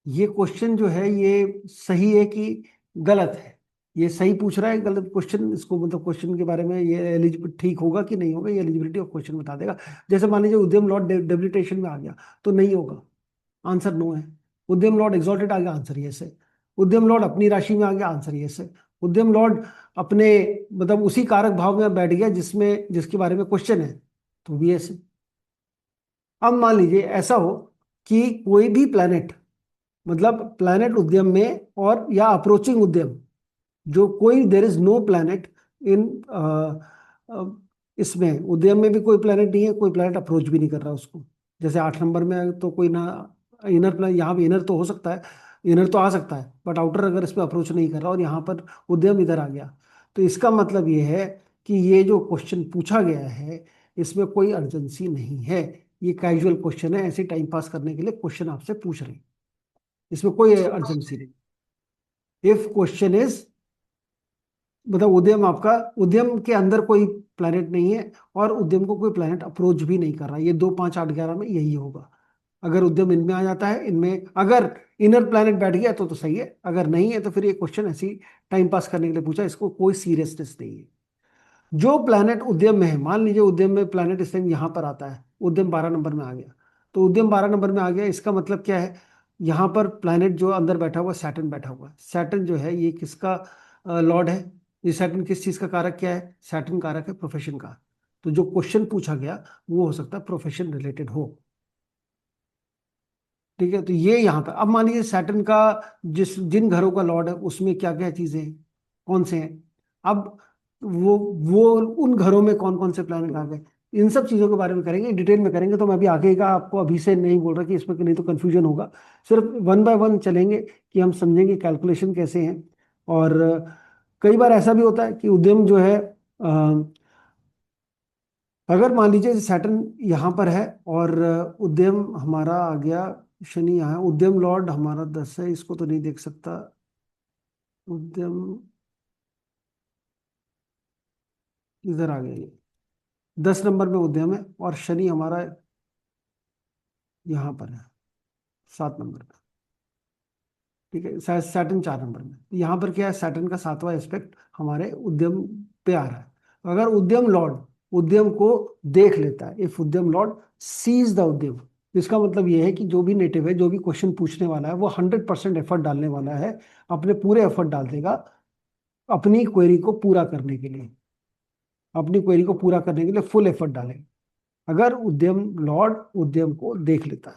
ये क्वेश्चन जो है ये सही है कि गलत है, ये सही पूछ रहा है गलत क्वेश्चन, इसको मतलब क्वेश्चन के बारे में ये एलिजिबल ठीक होगा कि नहीं होगा, ये एलिजिबिलिटी ऑफ क्वेश्चन बता देगा। जैसे मान लीजिए उद्यम लॉर्ड डेबिलिटेशन में आ गया तो नहीं होगा, आंसर नो है। उद्यम लॉर्ड एग्जॉल्टेड आ गया, आंसर यस है। उद्यम लॉर्ड अपनी राशि में आ गया, आंसर यस है। उद्यम लॉर्ड अपने मतलब उसी कारक भाव में बैठ गया जिसमें जिसके बारे में क्वेश्चन है, तो भी यस है। अब मान लीजिए ऐसा हो कि कोई भी प्लैनेट, मतलब प्लैनेट उद्यम में और या अप्रोचिंग उद्यम, जो कोई there is no planet in इसमें उद्यम में भी कोई प्लैनेट नहीं है, कोई प्लैनेट अप्रोच भी नहीं कर रहा उसको। जैसे 8 नंबर में तो कोई ना इनर प्लैनेट, यहाँ पे इनर तो हो सकता है, इनर तो आ सकता है, बट आउटर अगर इस पर अप्रोच नहीं कर रहा और यहाँ पर उद्यम इधर आ गया, तो इसका मतलब ये है कि ये जो क्वेश्चन पूछा गया है इसमें कोई अर्जेंसी नहीं है, ये कैजुअल क्वेश्चन है, ऐसे टाइम पास करने के लिए क्वेश्चन आपसे पूछ रहे हैं, इसमें कोई अर्जेंसी नहीं। इफ क्वेश्चन इज, मतलब उद्यम आपका, उद्यम के अंदर कोई प्लैनेट नहीं है और उद्यम को कोई प्लैनेट अप्रोच भी नहीं कर रहा, ये 2 5 8 11 में यही होगा। अगर उद्यम इनमें आ जाता है, इनमें अगर इनर प्लैनेट बैठ गया तो सही है, अगर नहीं है तो फिर ये क्वेश्चन ऐसी टाइम पास करने के लिए पूछा, इसको कोई सीरियसनेस नहीं है। जो प्लैनेट उद्यम में है, मान लीजिए उद्यम में प्लैनेट इस टाइम यहाँ पर आता है, उद्यम 12 नंबर में आ गया, तो उद्यम 12 नंबर में आ गया, इसका मतलब क्या है, यहाँ पर प्लैनेट जो अंदर बैठा हुआ सैटर्न बैठा हुआ है। सैटर्न जो है ये किसका लॉर्ड है, ये सैटर्न किस चीज का कारक क्या है, सैटर्न कारक है प्रोफेशन का। तो जो क्वेश्चन पूछा गया वो हो सकता है प्रोफेशन रिलेटेड हो, ठीक है। तो ये यहाँ पर अब मान लीजिए सैटर्न का जिन घरों का लॉर्ड है उसमें क्या क्या चीजें हैं, कौन से हैं, अब वो उन घरों में कौन कौन से प्लैनेट आ गए, इन सब चीजों के बारे में करेंगे, डिटेल में करेंगे। तो मैं अभी आगे का आपको अभी से नहीं बोल रहा कि इसमें नहीं तो कंफ्यूजन होगा, सिर्फ 1 बाय 1 चलेंगे कि हम समझेंगे कैलकुलेशन कैसे हैं। और कई बार ऐसा भी होता है कि उद्यम जो है अगर मान लीजिए सैटर्न यहाँ पर है और उद्यम हमारा आ गया, शनि यहाँ है, उद्यम लॉर्ड हमारा 10 है, इसको तो नहीं देख सकता, उद्यम इधर आ गया, ये 10 नंबर में उद्यम है और शनि हमारा यहाँ पर है 7 नंबर पे, ठीक है। सैटर्न 4 नंबर में, यहाँ पर क्या है, सैटर्न का 7वां एस्पेक्ट हमारे उद्यम पे आ रहा है। अगर उद्यम लॉर्ड उद्यम को देख लेता है, इफ उद्यम लॉर्ड सीज द उद्यम, इसका मतलब ये है कि जो भी नेटिव है, जो भी क्वेश्चन पूछने वाला है, वो 100% एफर्ट डालने वाला है, अपने पूरे एफर्ट डाल देगा अपनी क्वेरी को पूरा करने के लिए, अपनी क्वेरी को पूरा करने के लिए फुल एफर्ट डालेगा, अगर उद्यम लॉर्ड उद्यम को देख लेता है।